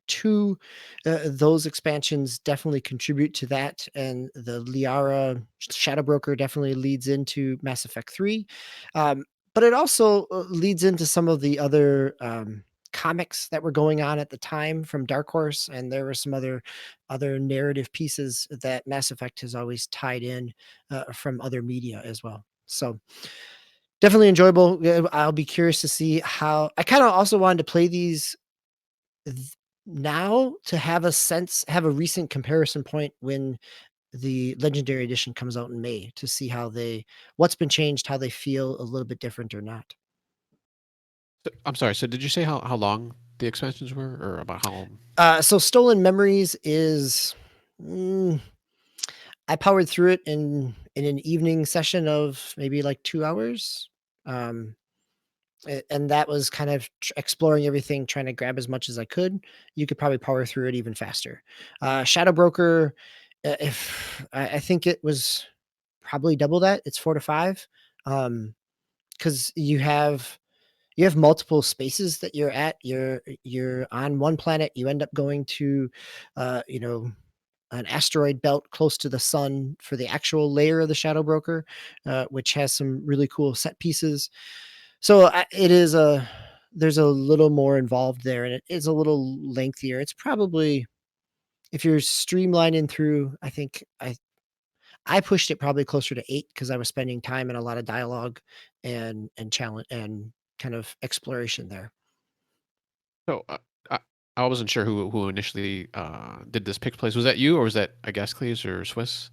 2, those expansions definitely contribute to that, and the Liara Shadow Broker definitely leads into Mass Effect 3. But it also leads into some of the other comics that were going on at the time from Dark Horse, and there were some other narrative pieces that Mass Effect has always tied in from other media as well. So definitely enjoyable. I'll be curious to see how. I kind of also wanted to play these now to have a recent comparison point when the Legendary Edition comes out in May, to see what's been changed, how they feel a little bit different or not. I'm sorry. So did you say how long the expansions were, or about how long? So Stolen Memories is, I powered through it in an evening session of maybe like 2 hours. And that was kind of exploring everything, trying to grab as much as I could. You could probably power through it even faster. Shadow Broker, if I think it was probably double that. It's 4 to 5, because you have multiple spaces that you're at. You're on one planet. You end up going to, an asteroid belt close to the sun for the actual layer of the Shadow Broker, which has some really cool set pieces. So there's a little more involved there, and it is a little lengthier. It's probably, if you're streamlining through, I think I pushed it probably closer to 8, because I was spending time in a lot of dialogue and challenge and kind of exploration there. So I wasn't sure who initially did this PickZ PlayZ. Was that you, or was that Agascles or Swiss?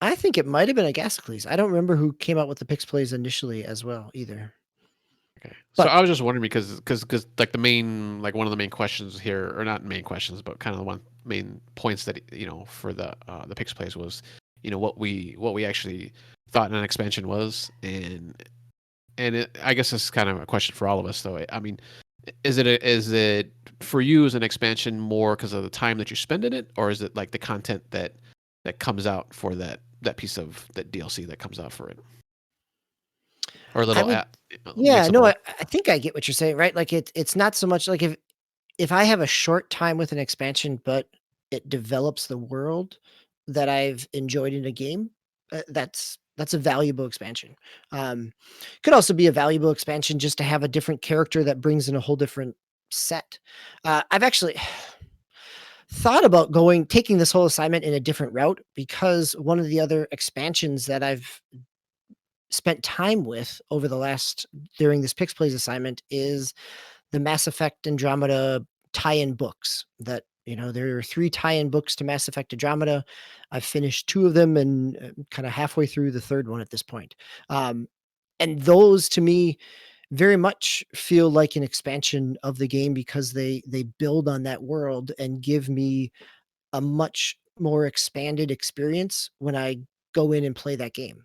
I think it might have been Agascles. I don't remember who came out with the PickZ PlayZ initially as well either. Okay. So But I was just wondering because like one of the main questions here, or not main questions, but kind of the one main points that for the PickZ PlayZ was what we actually thought an expansion was, and I guess this is kind of a question for all of us though. I mean, is it for you as an expansion more because of the time that you spend in it, or is it like the content that comes out for that piece of that DLC that comes out for it, or a little I mix of both? think I get what you're saying, right? Like it's not so much like if I have a short time with an expansion, but it develops the world that I've enjoyed in a game, that's a valuable expansion. Could also be a valuable expansion just to have a different character that brings in a whole different set. I've actually thought about taking this whole assignment in a different route, because one of the other expansions that I've spent time with over the last during this PickZ PlayZ assignment is the Mass Effect Andromeda tie-in books. That, there are 3 tie-in books to Mass Effect Andromeda. I've finished 2 of them and kind of halfway through the third one at this point. And those to me very much feel like an expansion of the game, because they build on that world and give me a much more expanded experience when I go in and play that game.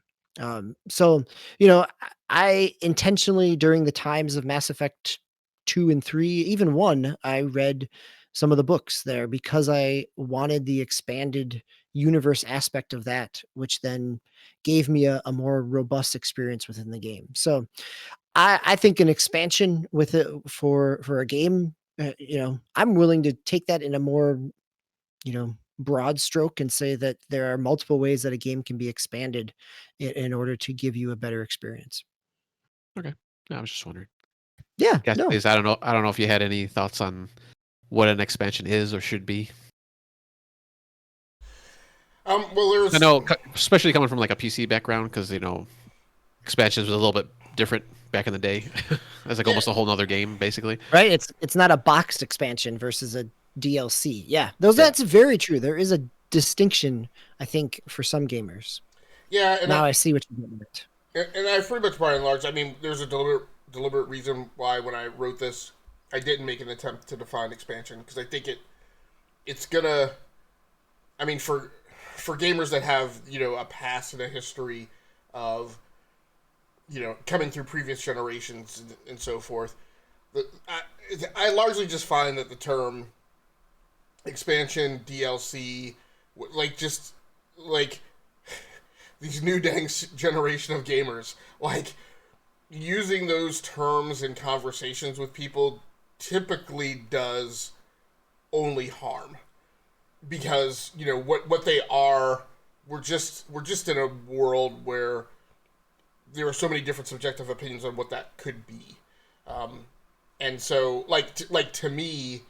So, I intentionally, during the times of Mass Effect 2 and 3, even 1, I read some of the books there because I wanted the expanded universe aspect of that, which then gave me a more robust experience within the game. So I think an expansion with it for a game, I'm willing to take that in a more, broad stroke and say that there are multiple ways that a game can be expanded in order to give you a better experience. Okay. I was just wondering. Yeah, Guess, no. please, I don't know. I don't know if you had any thoughts on what an expansion is or should be. Well, there's. I know, especially coming from like a PC background, because expansions was a little bit different back in the day. As like almost a whole nother game, basically. Right? It's not a boxed expansion versus a DLC. Yeah, that's very true. There is a distinction, I think, for some gamers. Yeah, and now I see what you're getting at. And I pretty much, by and large, I mean, there's a deliberate reason why when I wrote this, I didn't make an attempt to define expansion, because I think it's gonna. I mean, for gamers that have a past and a history of coming through previous generations and so forth, I largely just find that the term expansion, DLC, just these new dang generation of gamers, using those terms in conversations with people typically does only harm, because what they are, we're just in a world where there are so many different subjective opinions on what that could be, and so to me,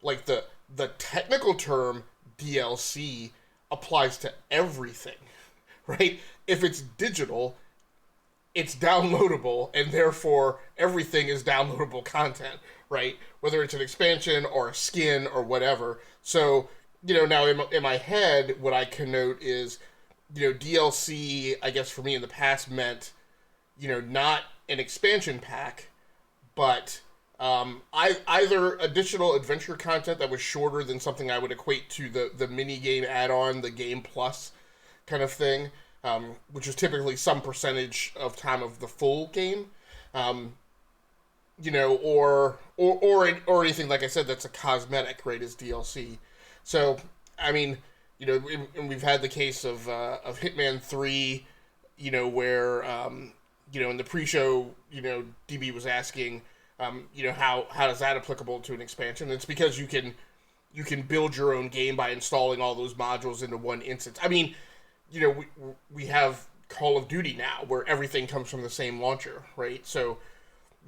the technical term DLC applies to everything, right? If it's digital, it's downloadable, and therefore everything is downloadable content, right? Whether it's an expansion or a skin or whatever. So, now in my head, what I connote is, DLC, I guess for me in the past meant, not an expansion pack, but either additional adventure content that was shorter than something I would equate to the mini game add-on, the Game Plus kind of thing, which is typically some percentage of time of the full game, or anything, like I said, that's a cosmetic, right, is DLC. So, I mean, and we've had the case of Hitman III, where, in the pre-show, DB was asking, how is that applicable to an expansion? It's because you can build your own game by installing all those modules into one instance. I mean, we have Call of Duty now, where everything comes from the same launcher, right? So,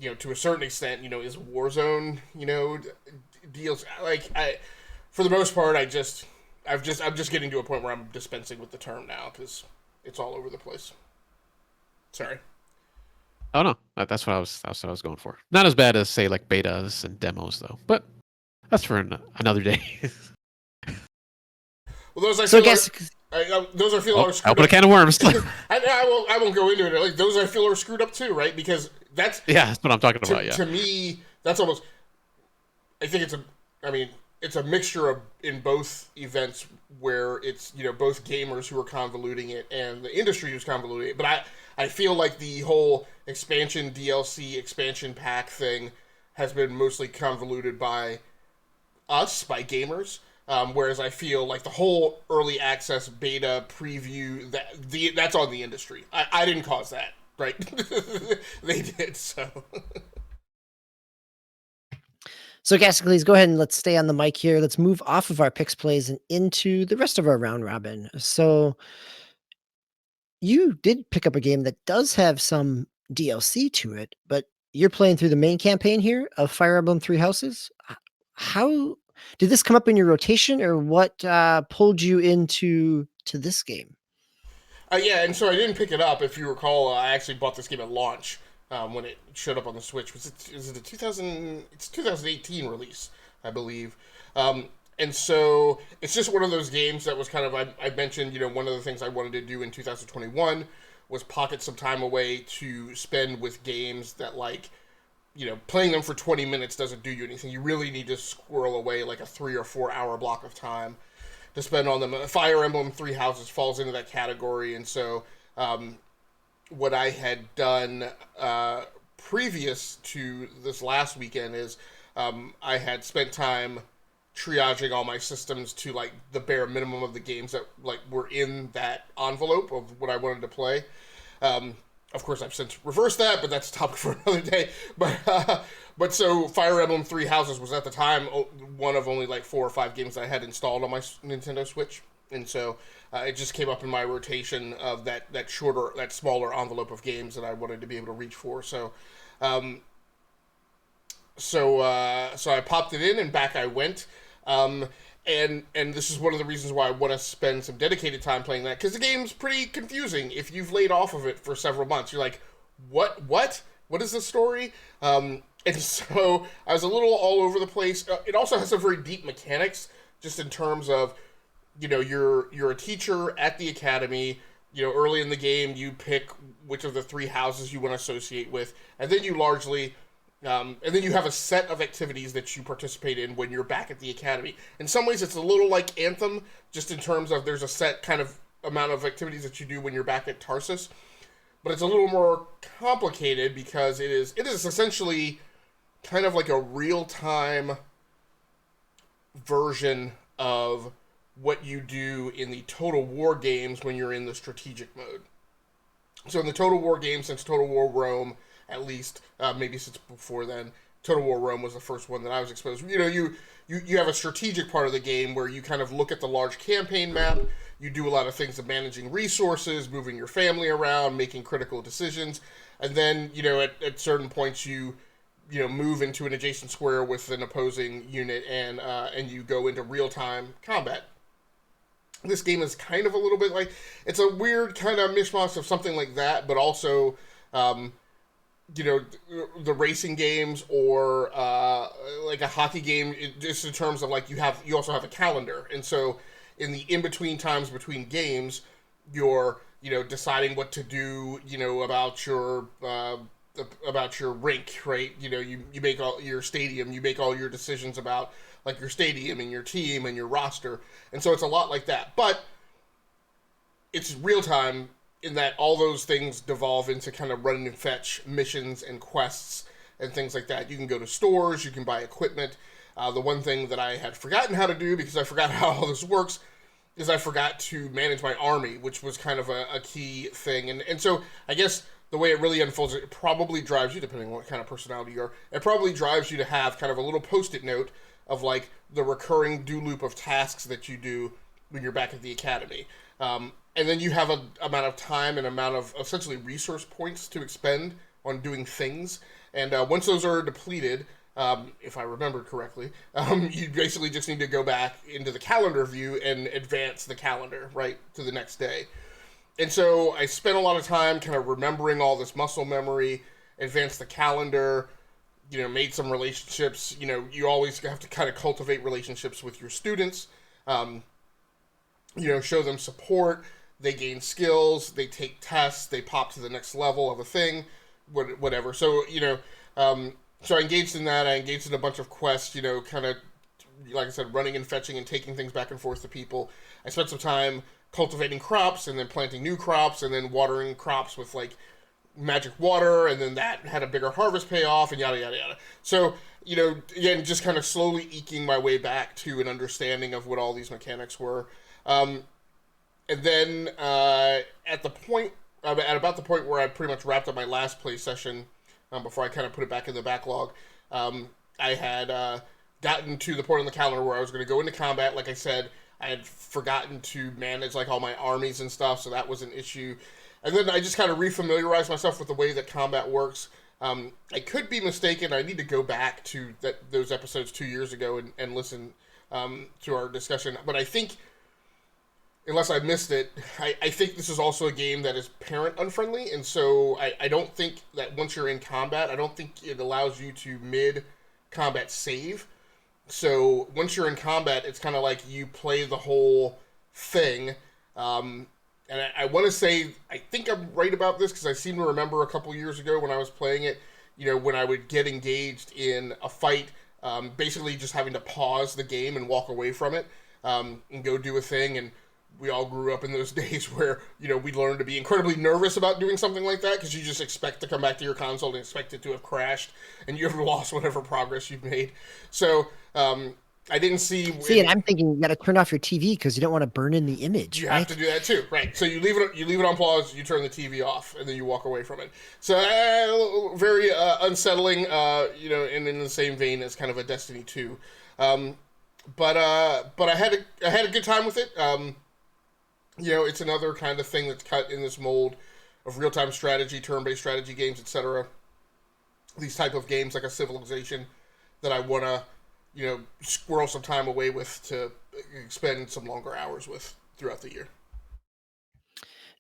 to a certain extent, is Warzone, deals for the most part, I'm just getting to a point where I'm dispensing with the term now, because it's all over the place. Sorry. Oh no, that's what I was going for. Not as bad as say like betas and demos though, but that's for another day. Well, those So I guess those I feel are screwed open up. a can of worms. I won't go into it. Those I feel are screwed up too, right? Because that's what I'm talking about. Yeah. To me, that's almost. I think it's a mixture in both events, where it's both gamers who are convoluting it and the industry who's convoluting it. But I feel like the whole expansion DLC expansion pack thing has been mostly convoluted by us, by gamers. Whereas I feel like the whole early access beta preview, that's on the industry. I didn't cause that, right? They did, so. So Gasticles, go ahead and let's stay on the mic here. Let's move off of our PickZ PlayZ and into the rest of our round robin. So you did pick up a game that does have some DLC to it, but you're playing through the main campaign here of Fire Emblem Three Houses. How did this come up in your rotation, or what pulled you into this game? Yeah, and so I didn't pick it up. If you recall, I actually bought this game at launch when it showed up on the Switch. Is it a 2000? It's 2018 release, I believe. And so it's just one of those games that was kind of, I mentioned, one of the things I wanted to do in 2021 was pocket some time away to spend with games that, like, playing them for 20 minutes doesn't do you anything. You really need to squirrel away like a 3 or 4 hour block of time to spend on them. Fire Emblem Three Houses falls into that category, and so what I had done previous to this last weekend is I had spent time triaging all my systems to like the bare minimum of the games that like were in that envelope of what I wanted to play. Of course, I've since reversed that, but that's a topic for another day. But so Fire Emblem Three Houses was at the time one of only like 4 or 5 games that I had installed on my Nintendo Switch, and so it just came up in my rotation of that smaller envelope of games that I wanted to be able to reach for. So I popped it in and back I went. And this is one of the reasons why I want to spend some dedicated time playing that, because the game's pretty confusing if you've laid off of it for several months. You're like, what is the story? And so I was a little all over the place. It also has some very deep mechanics, just in terms of, you're a teacher at the academy. Early in the game, you pick which of the 3 houses you want to associate with, and then you largely... and then you have a set of activities that you participate in when you're back at the academy. In some ways, it's a little like Anthem, just in terms of there's a set kind of amount of activities that you do when you're back at Tarsus. But it's a little more complicated because it is essentially kind of like a real-time version of what you do in the Total War games when you're in the strategic mode. So in the Total War games, since Total War Rome, at least, maybe since before then, Total War Rome was the first one that I was exposed to. You have a strategic part of the game where you kind of look at the large campaign map. You do a lot of things of managing resources, moving your family around, making critical decisions. And then, at certain points you move into an adjacent square with an opposing unit and you go into real-time combat. This game is kind of a little bit like, it's a weird kind of mishmash of something like that, but also... the racing games or like a hockey game, just in terms of like you also have a calendar, and so in the in-between times between games, you're deciding what to do about your rink, right? You make all your stadium, you make all your decisions about like your stadium and your team and your roster, and so it's a lot like that, but it's real time. In that all those things devolve into kind of run and fetch missions and quests and things like that. You can go to stores, you can buy equipment. The one thing that I had forgotten how to do, because I forgot how all this works, is I forgot to manage my army, which was kind of a key thing. And so I guess the way it really unfolds, it probably drives you, depending on what kind of personality you are, it probably drives you to have kind of a little post-it note of like the recurring do loop of tasks that you do when you're back at the academy. And then you have an amount of time and amount of essentially resource points to expend on doing things. And once those are depleted, if I remembered correctly, you basically just need to go back into the calendar view and advance the calendar, right, to the next day. And so I spent a lot of time kind of remembering all this muscle memory, advanced the calendar, made some relationships. You always have to kind of cultivate relationships with your students, show them support. They gain skills, they take tests, they pop to the next level of a thing, whatever. So, so I engaged in that. I engaged in a bunch of quests, kind of, like I said, running and fetching and taking things back and forth to people. I spent some time cultivating crops and then planting new crops and then watering crops with, like, magic water, and then that had a bigger harvest payoff and yada, yada, yada. So, again, just kind of slowly eking my way back to an understanding of what all these mechanics were. And then at about the point where I pretty much wrapped up my last play session, before I kind of put it back in the backlog, I I had gotten to the point on the calendar where I was going to go into combat. Like I said, I had forgotten to manage like all my armies and stuff, so that was an issue. And then I just kind of refamiliarized myself with the way that combat works. I could be mistaken. I need to go back to those episodes 2 years ago and listen to our discussion. But I think, unless I missed it, I think this is also a game that is parent unfriendly. And so I don't think that once you're in combat, I don't think it allows you to mid-combat save. So once you're in combat, it's kind of like you play the whole thing. And I want to say, I think I'm right about this because I seem to remember a couple years ago when I was playing it, when I would get engaged in a fight, basically just having to pause the game and walk away from it and go do a thing. And we all grew up in those days where, we learned to be incredibly nervous about doing something like that because you just expect to come back to your console and expect it to have crashed and you have lost whatever progress you've made. So I didn't see... and I'm thinking you got to turn off your TV because you don't want to burn in the image. You have to do that too, right? So you leave it on pause, you turn the TV off, and then you walk away from it. So very unsettling, and in the same vein as kind of a Destiny 2. But I had a good time with it. It's another kind of thing that's cut in this mold of real-time strategy, turn-based strategy games, etc. These type of games like a Civilization that I want to, squirrel some time away with to spend some longer hours with throughout the year.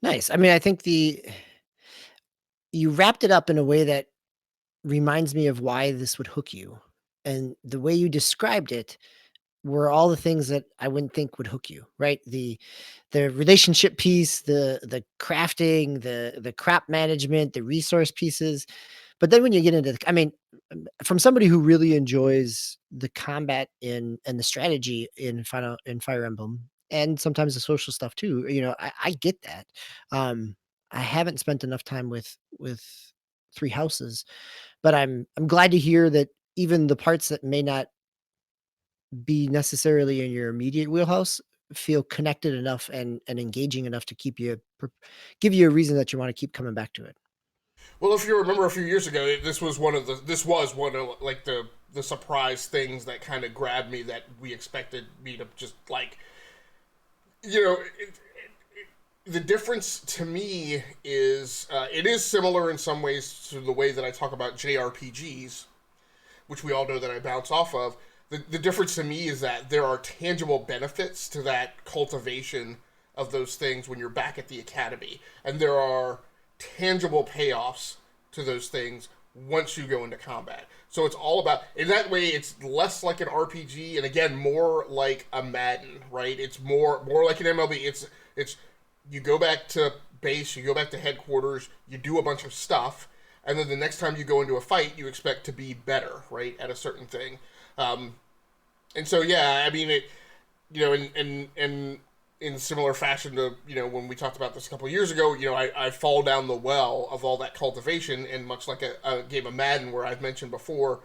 Nice. I mean, I think you wrapped it up in a way that reminds me of why this would hook you. And the way you described it were all the things that I wouldn't think would hook you, right? The relationship piece, the crafting, the crap management, the resource pieces. But then when you get into from somebody who really enjoys the combat and the strategy in Fire Emblem, and sometimes the social stuff too, I get that. I haven't spent enough time with Three Houses, but I'm glad to hear that even the parts that may not be necessarily in your immediate wheelhouse feel connected enough and engaging enough to give you a reason that you want to keep coming back to it. Well, if you remember a few years ago, this was one of like the surprise things that kind of grabbed me that we expected me to just like, the difference to me is it is similar in some ways to the way that I talk about JRPGs, which we all know that I bounce off of. The difference to me is that there are tangible benefits to that cultivation of those things when you're back at the academy, and there are tangible payoffs to those things once you go into combat. So it's all about, in that way, it's less like an RPG, and again, more like a Madden, right? It's more like an MLB. It's you go back to base, you go back to headquarters, you do a bunch of stuff, and then the next time you go into a fight, you expect to be better, right, at a certain thing. And so, yeah, I mean, it, and in similar fashion to, when we talked about this a couple of years ago, I fall down the well of all that cultivation, and much like a game of Madden where I've mentioned before,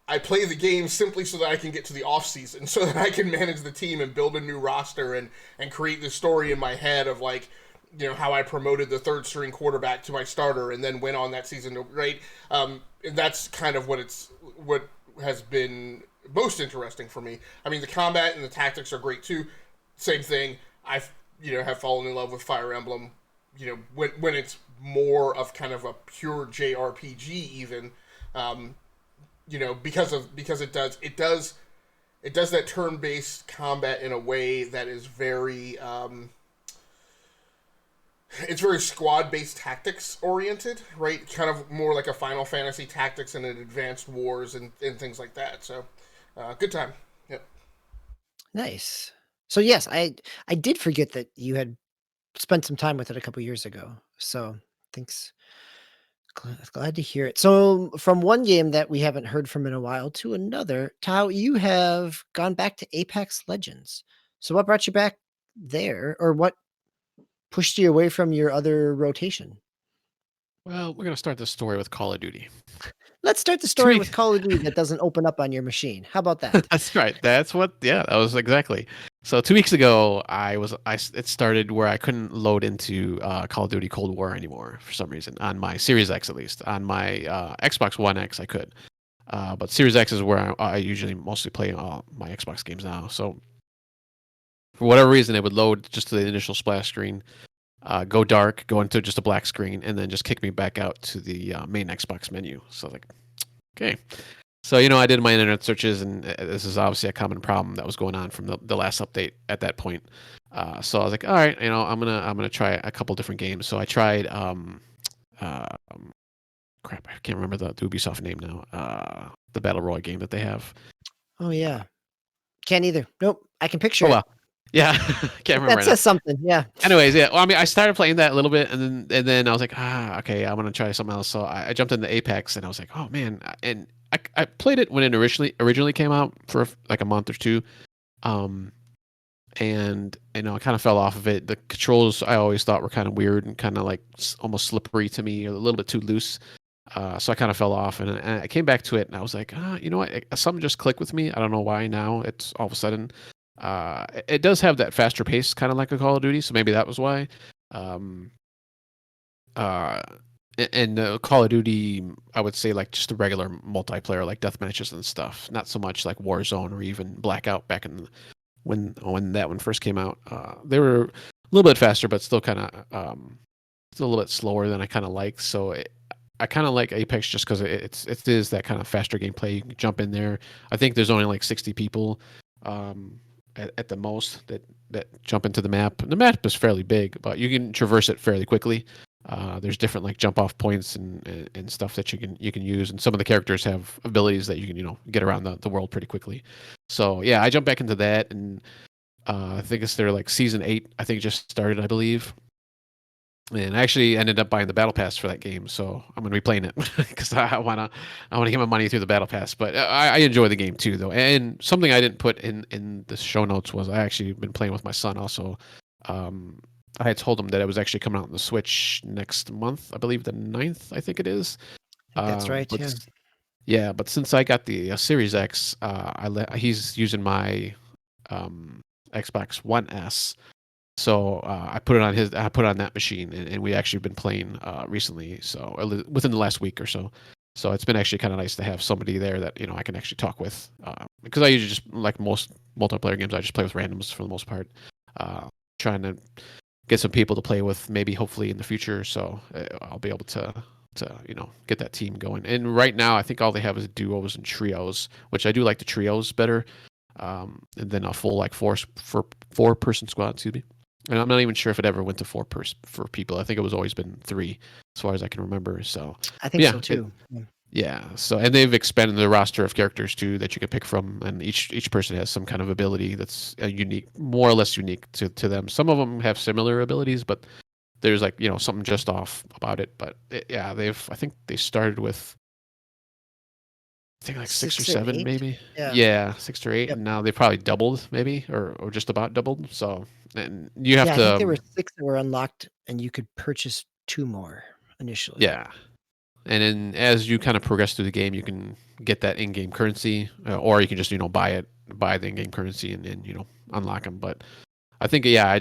I play the game simply so that I can get to the off season, so that I can manage the team and build a new roster and create this story in my head of like, how I promoted the third string quarterback to my starter and then went on that season, right? And that's kind of what has been most interesting for me. I mean, the combat and the tactics are great too. Same thing. I've have fallen in love with Fire Emblem. When it's more of kind of a pure JRPG, even. Because it does that turn-based combat in a way that is very it's very squad-based tactics oriented, right? Kind of more like a Final Fantasy Tactics and an Advanced Wars and things like that. So, good time. Yep. Nice. So yes, I did forget that you had spent some time with it a couple years ago. So thanks. Glad to hear it. So from one game that we haven't heard from in a while to another, Tao, you have gone back to Apex Legends. So what brought you back there, or what pushed you away from your other rotation? Well, we're gonna start the story with Call of Duty. Let's start the story with Call of Duty that doesn't open up on your machine. How about that? That's right. That was exactly. So 2 weeks ago, it started where I couldn't load into Call of Duty Cold War anymore for some reason, on my Series X at least. On my Xbox One X, I could. But Series X is where I usually mostly play my Xbox games now. So for whatever reason, it would load just to the initial splash screen, go dark, go into just a black screen, and then just kick me back out to the main Xbox menu. So I was like, okay. So, I did my internet searches, and this is obviously a common problem that was going on from the last update at that point. So I was like, all right, I'm gonna try a couple different games. So I tried crap, I can't remember the Ubisoft name now. The Battle Royale game that they have. Oh yeah, can't either. Nope, I can picture Oh it. well, yeah, can't remember. That says something. Yeah. Anyways, yeah. Well, I mean, I started playing that a little bit, and then I was like, okay, I'm gonna try something else. So I jumped into Apex, and I was like, oh man, and I played it when it originally came out for like a month or two, and I kind of fell off of it. The controls I always thought were kind of weird and kind of like almost slippery to me, a little bit too loose. So I kind of fell off, and I came back to it, and I was like, you know what? Something just clicked with me. I don't know why now. It's all of a sudden. It does have that faster pace, kind of like a Call of Duty, so maybe that was why. And Call of Duty, I would say like just the regular multiplayer, like death matches and stuff. Not so much like Warzone or even Blackout back in when that one first came out. They were a little bit faster, but still kind of still a little bit slower than I kind of like. So I kind of like Apex just because it is that kind of faster gameplay. You can jump in there. I think there's only like 60 people at the most that jump into the map. And the map is fairly big, but you can traverse it fairly quickly. There's different like jump off points and stuff that you can use, and some of the characters have abilities that you can get around the world pretty quickly. So yeah, I jumped back into that, and I think it's their like season 8. I think just started, I believe. And I actually ended up buying the battle pass for that game, so I'm gonna be playing it because I wanna get my money through the battle pass. But I enjoy the game too, though. And something I didn't put in the show notes was I actually been playing with my son also. I had told him that it was actually coming out on the Switch next month, I believe the 9th, I think it is. That's right. But Yeah. yeah, but since I got the Series X, he's using my Xbox One S. So I put it on that machine, and we actually been playing recently. So within the last week or so. So it's been actually kind of nice to have somebody there that I can actually talk with, because I usually just, like most multiplayer games, I just play with randoms for the most part. Trying to get some people to play with, maybe hopefully in the future. So I'll be able to get that team going. And right now, I think all they have is duos and trios, which I do like the trios better. And then a full like four person squad. Excuse me. And I'm not even sure if it ever went to four people. I think it was always been 3, as far as I can remember. So I think so too. yeah. So, and they've expanded the roster of characters too that you can pick from, and each person has some kind of ability that's unique, more or less unique to them. Some of them have similar abilities, but there's like something just off about it. But yeah, I think they started with, I think like 6 or 7 maybe. Yeah, 6 or 8, and now they probably doubled maybe, or just about doubled. So, and you have to. I think there were 6 that were unlocked, and you could purchase 2 more initially. Yeah, and then as you kind of progress through the game, you can get that in-game currency, or you can just buy the in-game currency and unlock them. But I think I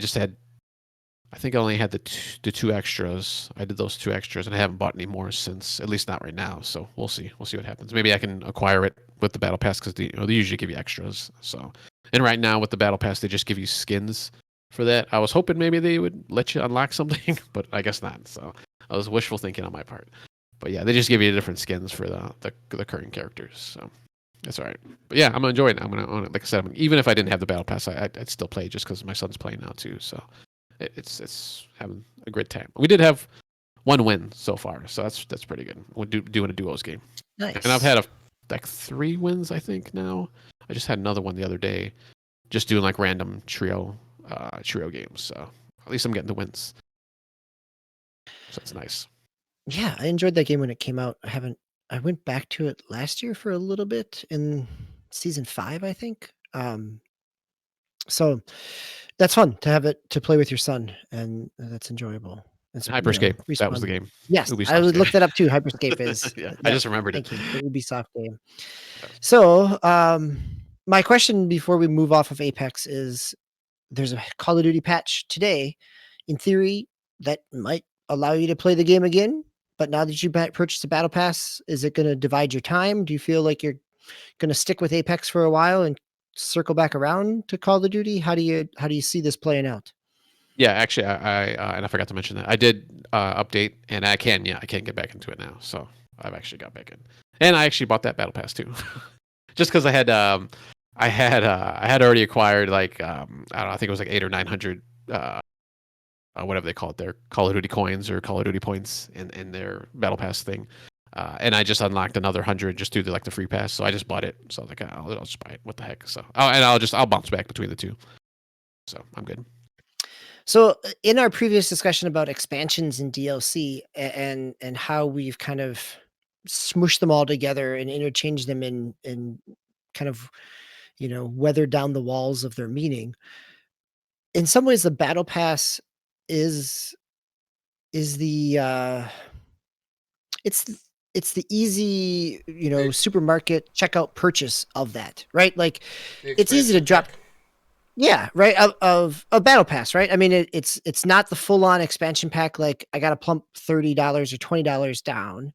think I only had the 2 extras. I did those 2 extras, and I haven't bought any more since, at least not right now. So we'll see. We'll see what happens. Maybe I can acquire it with the battle pass, because they usually give you extras. So, and right now with the battle pass, they just give you skins for that. I was hoping maybe they would let you unlock something, but I guess not. So I was wishful thinking on my part. But yeah, they just give you different skins for the current characters. So that's all right. But yeah, I'm gonna enjoy it. I'm gonna own it. Like I said, even if I didn't have the battle pass, I'd still play just because my son's playing now too. So it's having a great time. We did have 1 win so far, so that's pretty good. We're doing a duos game. Nice. And I've had like 3 wins, I think now. I just had another one the other day, just doing like random trio games. So at least I'm getting the wins. So it's nice. Yeah, I enjoyed that game when it came out. I went back to it last year for a little bit in season 5, I think. So that's fun to have it to play with your son, and that's enjoyable. It's Hyperscape. That was the game. Yes, Ubisoft I would game. look that up too. Hyperscape is. Yeah, I just remembered it. Thank you. The Ubisoft game. So, my question before we move off of Apex is: there's a Call of Duty patch today, in theory, that might allow you to play the game again. but now that you purchased a battle pass, is it going to divide your time? Do you feel like you're going to stick with Apex for a while and circle back around to Call of Duty? How do you see this playing out? Yeah, actually, and I forgot to mention that I did update, and I can get back into it now. So I've actually got back in, and I actually bought that battle pass too, just because I had already acquired like I don't know, I think it was like 800 or 900 whatever they call it, their Call of Duty coins or Call of Duty points in their battle pass thing. And I just unlocked another 100 just through the free pass, so I just bought it. So I was like, I'll just buy it. What the heck? So I'll bounce back between the two. So I'm good. So in our previous discussion about expansions and DLC and how we've kind of smushed them all together and interchanged them in kind of weathered down the walls of their meaning. In some ways, the battle pass is the it's the easy supermarket checkout purchase of that, right? Like it's easy to drop. Yeah, right. Of a battle pass, right? I mean, it's not the full on expansion pack. Like I got to plump $30 or $20 down.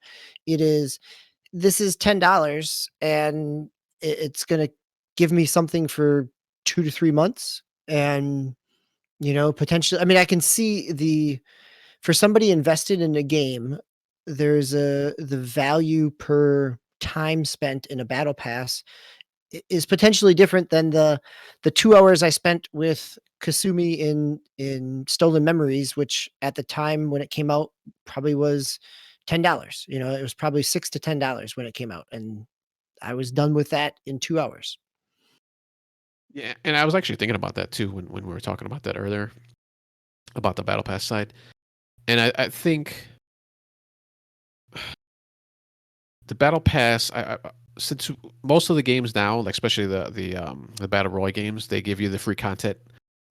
This is $10, and it's gonna give me something for 2 to 3 months, and potentially. I mean, I can see for somebody invested in a game, there's the value per time spent in a battle pass is potentially different than the 2 hours I spent with Kasumi in Stolen Memories, which at the time when it came out probably was $10. It was probably $6 to $10 when it came out, and I was done with that in 2 hours. Yeah, and I was actually thinking about that too when we were talking about that earlier about the battle pass side, and I think the battle pass. Since most of the games now, like especially the battle royale games, they give you the free content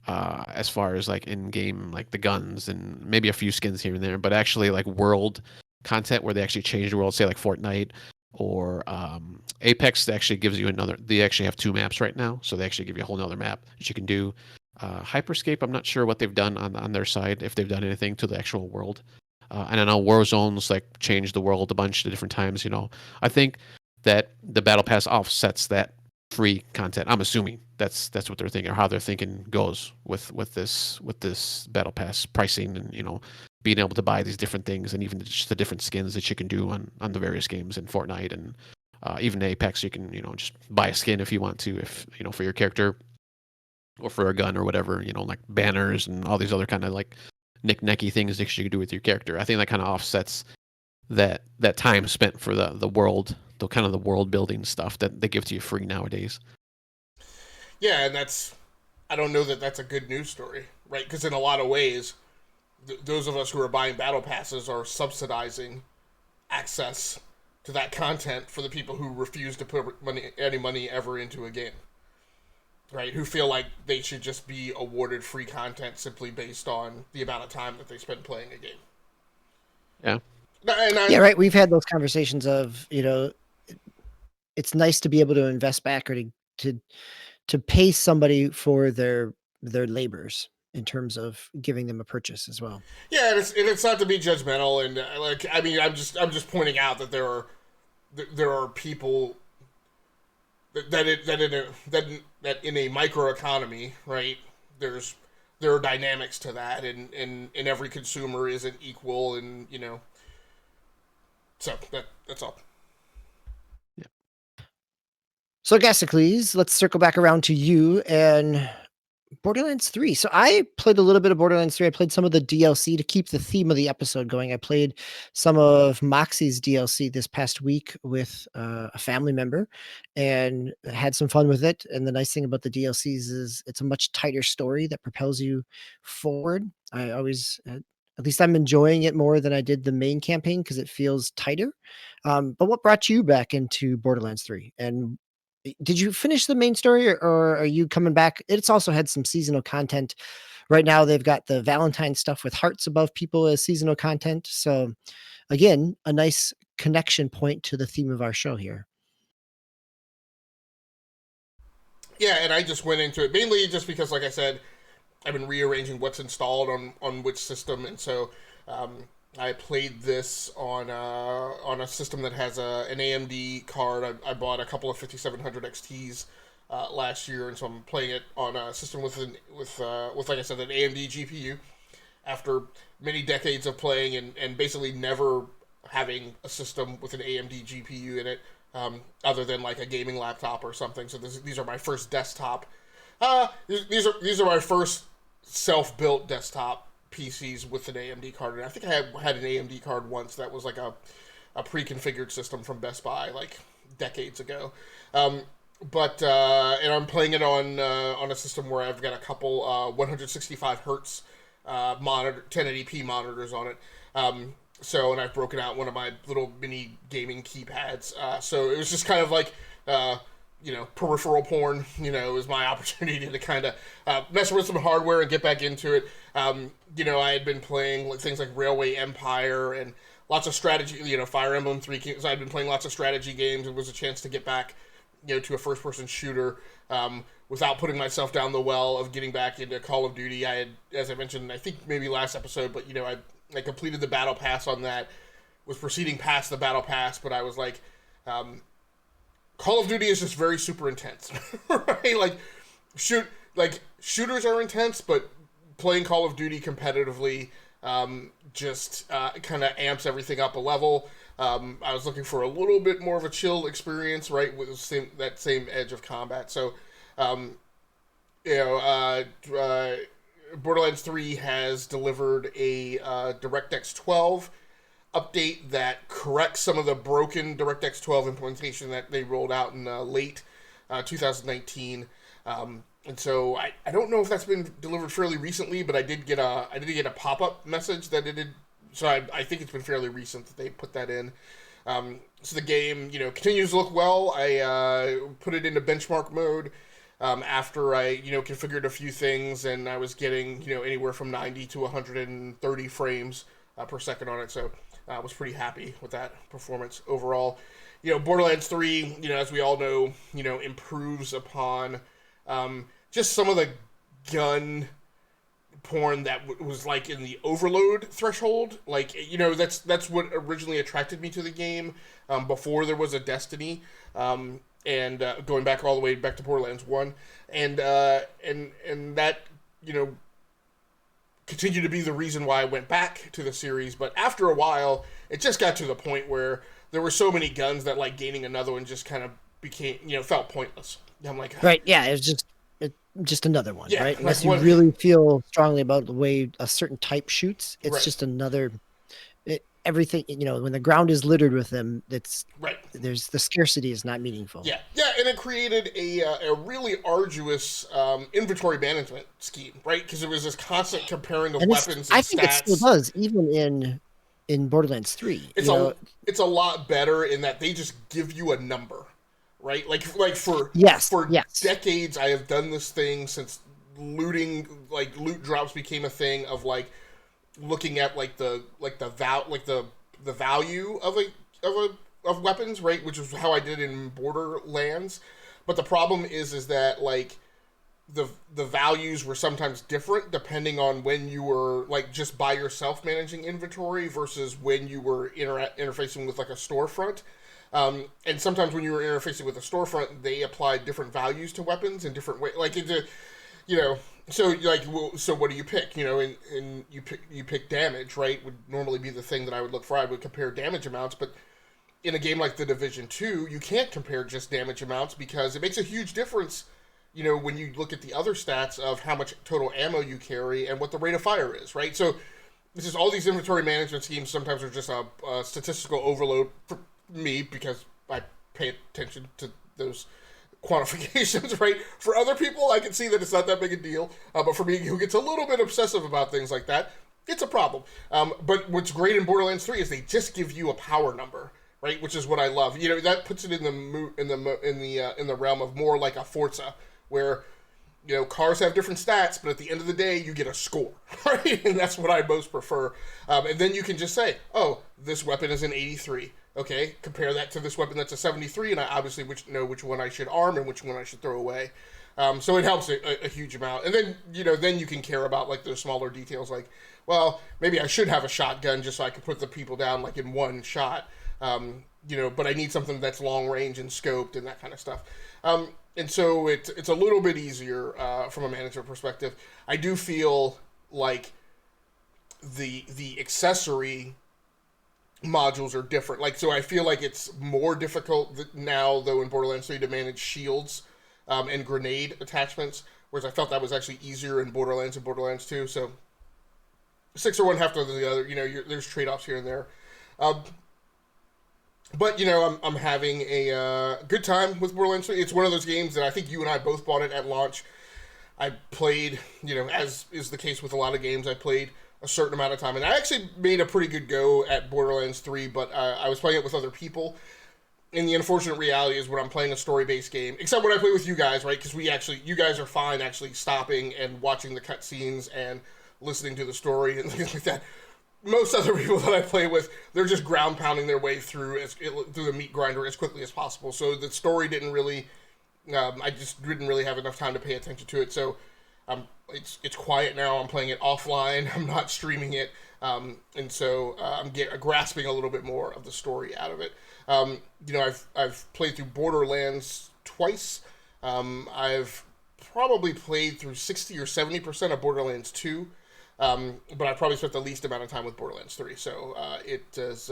as far as like in game, like the guns and maybe a few skins here and there, but actually like world content where they actually change the world, say like Fortnite or Apex, actually gives you another. They actually have 2 maps right now, so they actually give you a whole nother map that you can do. Hyperscape, I'm not sure what they've done on their side, if they've done anything to the actual world. And I know Warzone's like changed the world a bunch of different times. I think that the battle pass offsets that free content. I'm assuming that's what they're thinking, or how they're thinking goes with this battle pass pricing, and being able to buy these different things, and even just the different skins that you can do on the various games in Fortnite, and even Apex. You can just buy a skin if you want to, if for your character or for a gun or whatever, like banners and all these other kind of like knick-knacky things that you can do with your character. I think that kind of offsets that time spent for the world, the kind of the world building stuff that they give to you free nowadays. Yeah, and I don't know that that's a good news story, right? Because in a lot of ways, those of us who are buying battle passes are subsidizing access to that content for the people who refuse to put any money ever into a game, right? Who feel like they should just be awarded free content simply based on the amount of time that they spend playing a game. Yeah. Yeah, right. We've had those conversations of, it's nice to be able to invest back or to pay somebody for their labors in terms of giving them a purchase as well. Yeah, and it's not to be judgmental, and I'm just pointing out that there are people that in a microeconomy, right? There are dynamics to that, and every consumer isn't equal, and so that's all. Yeah. So Gasicles, let's circle back around to you and Borderlands 3. So I played a little bit of Borderlands 3. I played some of the DLC to keep the theme of the episode going. I played some of Moxie's DLC this past week with a family member and had some fun with it. And the nice thing about the DLCs is it's a much tighter story that propels you forward. I always, at least I'm enjoying it more than I did the main campaign because it feels tighter. But what brought you back into Borderlands 3? And did you finish the main story or are you coming back? It's also had some seasonal content. Right now they've got the Valentine stuff with hearts above people as seasonal content. So again, a nice connection point to the theme of our show here. Yeah, and I just went into it mainly just because, like I said, I've been rearranging what's installed on which system, and so I played this on a system that has an AMD card. I bought a couple of 5700 XTs last year, and so I'm playing it on a system with like I said, an AMD GPU. After many decades of playing and basically never having a system with an AMD GPU in it, other than like a gaming laptop or something. So these are my first desktop. These are my first self-built desktop PCs with an AMD card, and I think I had an AMD card once that was like a pre-configured system from Best Buy like decades ago. And I'm playing it on a system where I've got a couple 165 hertz monitor 1080p monitors on it. And I've broken out one of my little mini gaming keypads. So it was just kind of like peripheral porn. Is my opportunity to kind of mess with some hardware and get back into it. I had been playing things like Railway Empire and lots of strategy. Fire Emblem 3. So I'd been playing lots of strategy games. It was a chance to get back, to a first-person shooter without putting myself down the well of getting back into Call of Duty. I had, as I mentioned, I think maybe last episode, but I completed the battle pass on that. Was proceeding past the battle pass, but I was like, Call of Duty is just very super intense, right? Shooters are intense, but playing Call of Duty competitively just kind of amps everything up a level. I was looking for a little bit more of a chill experience, right, with that same edge of combat. So, Borderlands 3 has delivered a DirectX 12 update that corrects some of the broken DirectX 12 implementation that they rolled out in late 2019. And so I don't know if that's been delivered fairly recently, but I did get a pop-up message that it did. So I think it's been fairly recent that they put that in. So the game, continues to look well. I put it into benchmark mode after I, configured a few things, and I was getting, anywhere from 90 to 130 frames per second on it. So I was pretty happy with that performance overall. Borderlands 3, as we all know, improves upon just some of the gun porn that was like in the overload threshold. That's what originally attracted me to the game before there was a Destiny, and going back all the way back to Borderlands 1, and that continued to be the reason why I went back to the series. But after a while, it just got to the point where there were so many guns that gaining another one just kind of became felt pointless. I'm like, right, yeah, it's just another one, yeah, right? Unless you really feel strongly about the way a certain type shoots, it's right. just another. Everything, when the ground is littered with them, it's right. There's the scarcity is not meaningful. Yeah, and it created a really arduous inventory management scheme, right? Because it was this constant comparing of weapons and I think stats. it still does, even in Borderlands 3. It's a lot better in that they just give you a number, right? For decades, I have done this thing since loot drops became a thing of looking at the value of weapons, right? Which is how I did in Borderlands. But the problem is that the values were sometimes different depending on when you were just by yourself managing inventory versus when you were interfacing with a storefront. And sometimes when you were interfacing with a storefront, they applied different values to weapons in different ways. So what do you pick? And you pick damage, right? Would normally be the thing that I would look for. I would compare damage amounts, but in a game like The Division 2, you can't compare just damage amounts because it makes a huge difference, when you look at the other stats of how much total ammo you carry and what the rate of fire is, right? So this is all these inventory management schemes sometimes are just a statistical overload for me because I pay attention to those quantifications, right? For other people, I can see that it's not that big a deal, but for me, who gets a little bit obsessive about things like that, it's a problem. But what's great in Borderlands 3 is they just give you a power number, right? Which is what I love. That puts it in the realm of more like a Forza, where cars have different stats, but at the end of the day, you get a score, right? And that's what I most prefer. And then you can just say, oh, this weapon is an 83. Okay, compare that to this weapon that's a 73, and I obviously know which one I should arm and which one I should throw away. So it helps a huge amount. And then, then you can care about like those smaller details, like, well, maybe I should have a shotgun just so I can put the people down like in one shot. But I need something that's long range and scoped and that kind of stuff. And so it's a little bit easier from a management perspective. I do feel like the accessory modules are different. Like, so I feel like it's more difficult now, though, in Borderlands 3 to manage shields and grenade attachments, whereas I felt that was actually easier in Borderlands and Borderlands 2. So 6 or one, half to the other. There's trade-offs here and there. But, I'm having a good time with Borderlands 3. It's one of those games that I think you and I both bought it at launch. I played, as is the case with a lot of games, I played a certain amount of time. And I actually made a pretty good go at Borderlands 3, but I was playing it with other people. And the unfortunate reality is when I'm playing a story-based game, except when I play with you guys, right? Because you guys are fine actually stopping and watching the cutscenes and listening to the story and things like that. Most other people that I play with, they're just ground pounding their way through the meat grinder as quickly as possible. So the story didn't really, I just didn't really have enough time to pay attention to it. So it's quiet now. I'm playing it offline. I'm not streaming it, and so I'm grasping a little bit more of the story out of it. I've played through Borderlands twice. I've probably played through 60 or 70% of Borderlands 2, but I probably spent the least amount of time with Borderlands 3. So it's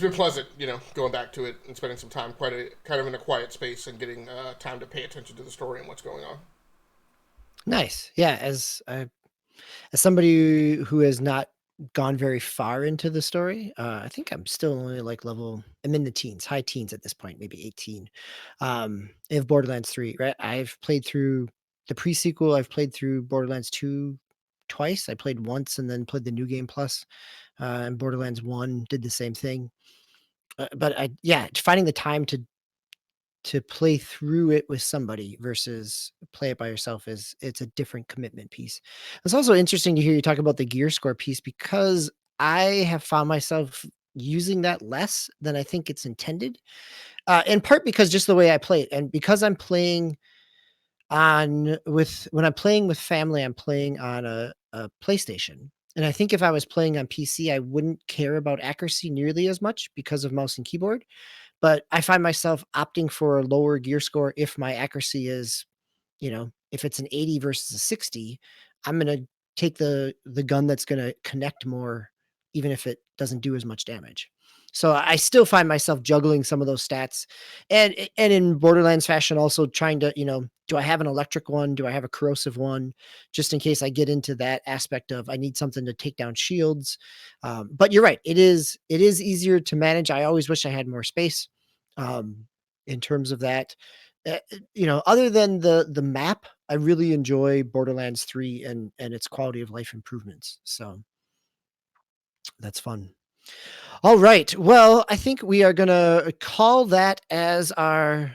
been pleasant, going back to it and spending some time kind of in a quiet space and getting time to pay attention to the story and what's going on. Nice. Yeah, as somebody who has not gone very far into the story, I think I'm still only like I'm in the teens, high teens at this point, maybe 18. Of Borderlands 3, right? I've played through the pre-sequel. I've played through Borderlands 2 twice. I played once and then played the New Game Plus. And Borderlands 1 did the same thing. But finding the time to play through it with somebody versus play it by yourself it's a different commitment piece. It's also interesting to hear you talk about the gear score piece, because I have found myself using that less than I think it's intended. In part because just the way I play it, and because I'm playing when I'm playing with family, I'm playing on a PlayStation. And I think if I was playing on PC, I wouldn't care about accuracy nearly as much because of mouse and keyboard. But I find myself opting for a lower gear score if my accuracy is, if it's an 80 versus a 60, I'm going to take the gun that's going to connect more, even if it doesn't do as much damage. So I still find myself juggling some of those stats, and in Borderlands fashion, also trying to, do I have an electric one? Do I have a corrosive one? Just in case I get into that aspect of I need something to take down shields. But you're right. It is easier to manage. I always wish I had more space in terms of that. Other than the map, I really enjoy Borderlands 3 and its quality of life improvements. So that's fun. All right. Well, I think we are going to call that as our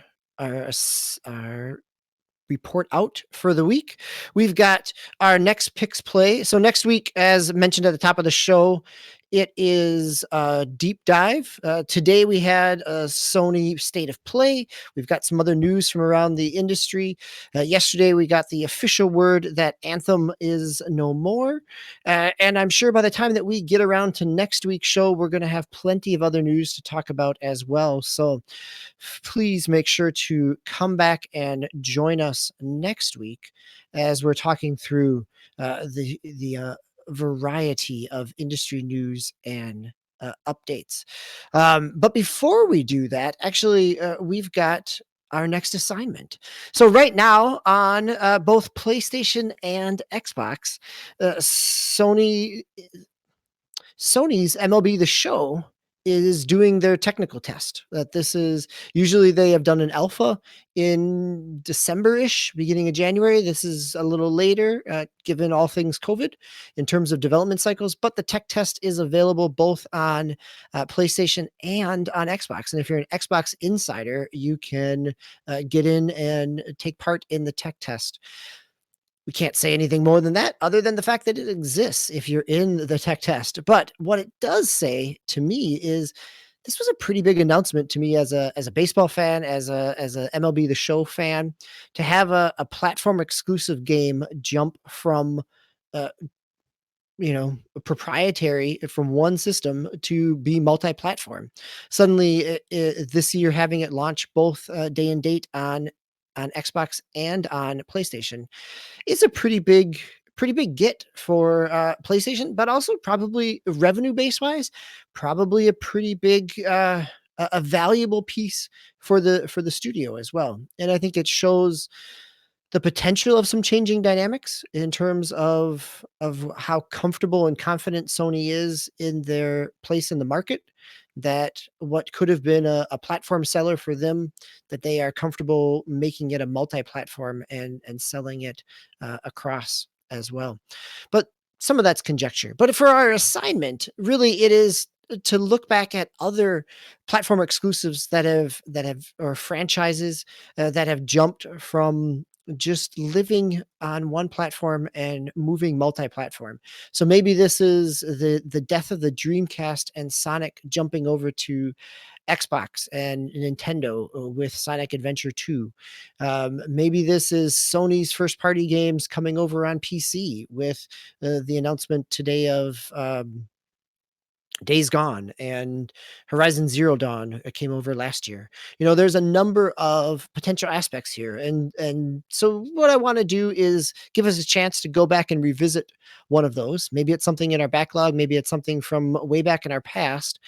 report out for the week. We've got our next PickZ Play. So next week, as mentioned at the top of the show, it is a deep dive. Today we had a Sony State of Play. We've got some other news from around the industry. Yesterday we got the official word that Anthem is no more. And I'm sure by the time that we get around to next week's show, we're going to have plenty of other news to talk about as well. So please make sure to come back and join us next week as we're talking through the variety of industry news and updates. But before we do that, actually, we've got our next assignment. So right now on both PlayStation and Xbox, Sony's MLB The Show is doing their technical test. That this is usually they have done an alpha in December-ish, beginning of January. This is a little later, given all things COVID in terms of development cycles, but the tech test is available both on PlayStation and on Xbox. And if you're an Xbox insider, you can get in and take part in the tech test. We can't say anything more than that, other than the fact that it exists if you're in the tech test. But what it does say to me is this was a pretty big announcement to me as a baseball fan, as a MLB The Show fan, to have a platform exclusive game jump from uh, proprietary from one system to be multi-platform. Suddenly, this year, having it launch both day and date on Xbox and on PlayStation is a pretty big get for PlayStation, but also probably revenue base wise, probably a pretty big a valuable piece for the studio as well. And I think it shows the potential of some changing dynamics in terms of how comfortable and confident Sony is in their place in the market, that what could have been a platform seller for them, that they are comfortable making it a multi-platform and selling it across as well. But some of that's conjecture. But for our assignment, really it is to look back at other platform exclusives that have or franchises that have jumped from just living on one platform and moving multi-platform. So maybe this is the death of the Dreamcast and Sonic jumping over to Xbox and Nintendo with Sonic Adventure 2. Maybe this is Sony's first party games coming over on PC with the announcement today of Days Gone and Horizon Zero Dawn came over last year. There's a number of potential aspects here. And so what I want to do is give us a chance to go back and revisit one of those. Maybe it's something in our backlog, maybe it's something from way back in our past,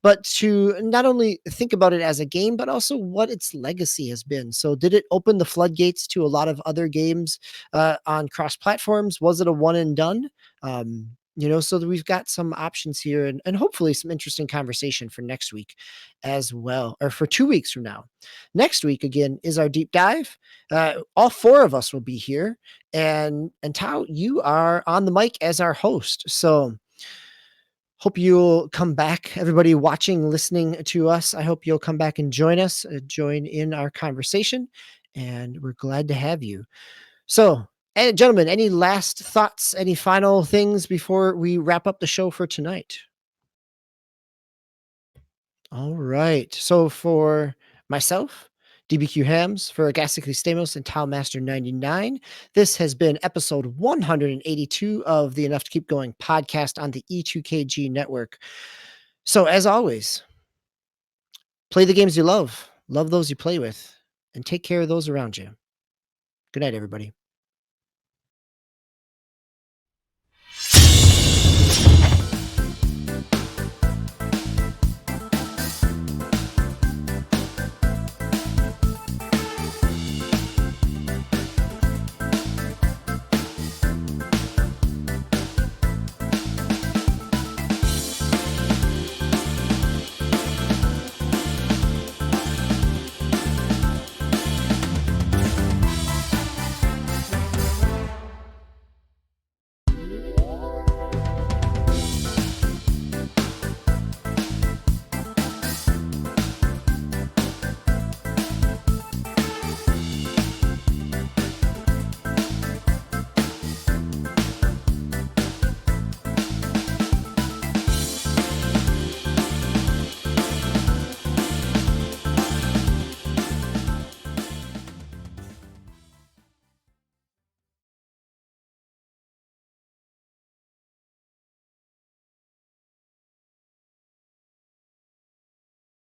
but to not only think about it as a game, but also what its legacy has been. So did it open the floodgates to a lot of other games on cross platforms? Was it a one and done? So that we've got some options here and hopefully some interesting conversation for next week as well, or for 2 weeks from now. Next week, again, is our deep dive. All four of us will be here. And Tao, you are on the mic as our host. So hope you'll come back. Everybody watching, listening to us, I hope you'll come back and join us, join in our conversation. And we're glad to have you. So, gentlemen, any last thoughts, any final things before we wrap up the show for tonight? All right. So for myself, DBQ Hams, for Agasically Stamos and Talmaster 99, this has been episode 182 of the Enough to Keep Going podcast on the E2KG network. So as always, play the games you love those you play with, and take care of those around you. Good night, everybody.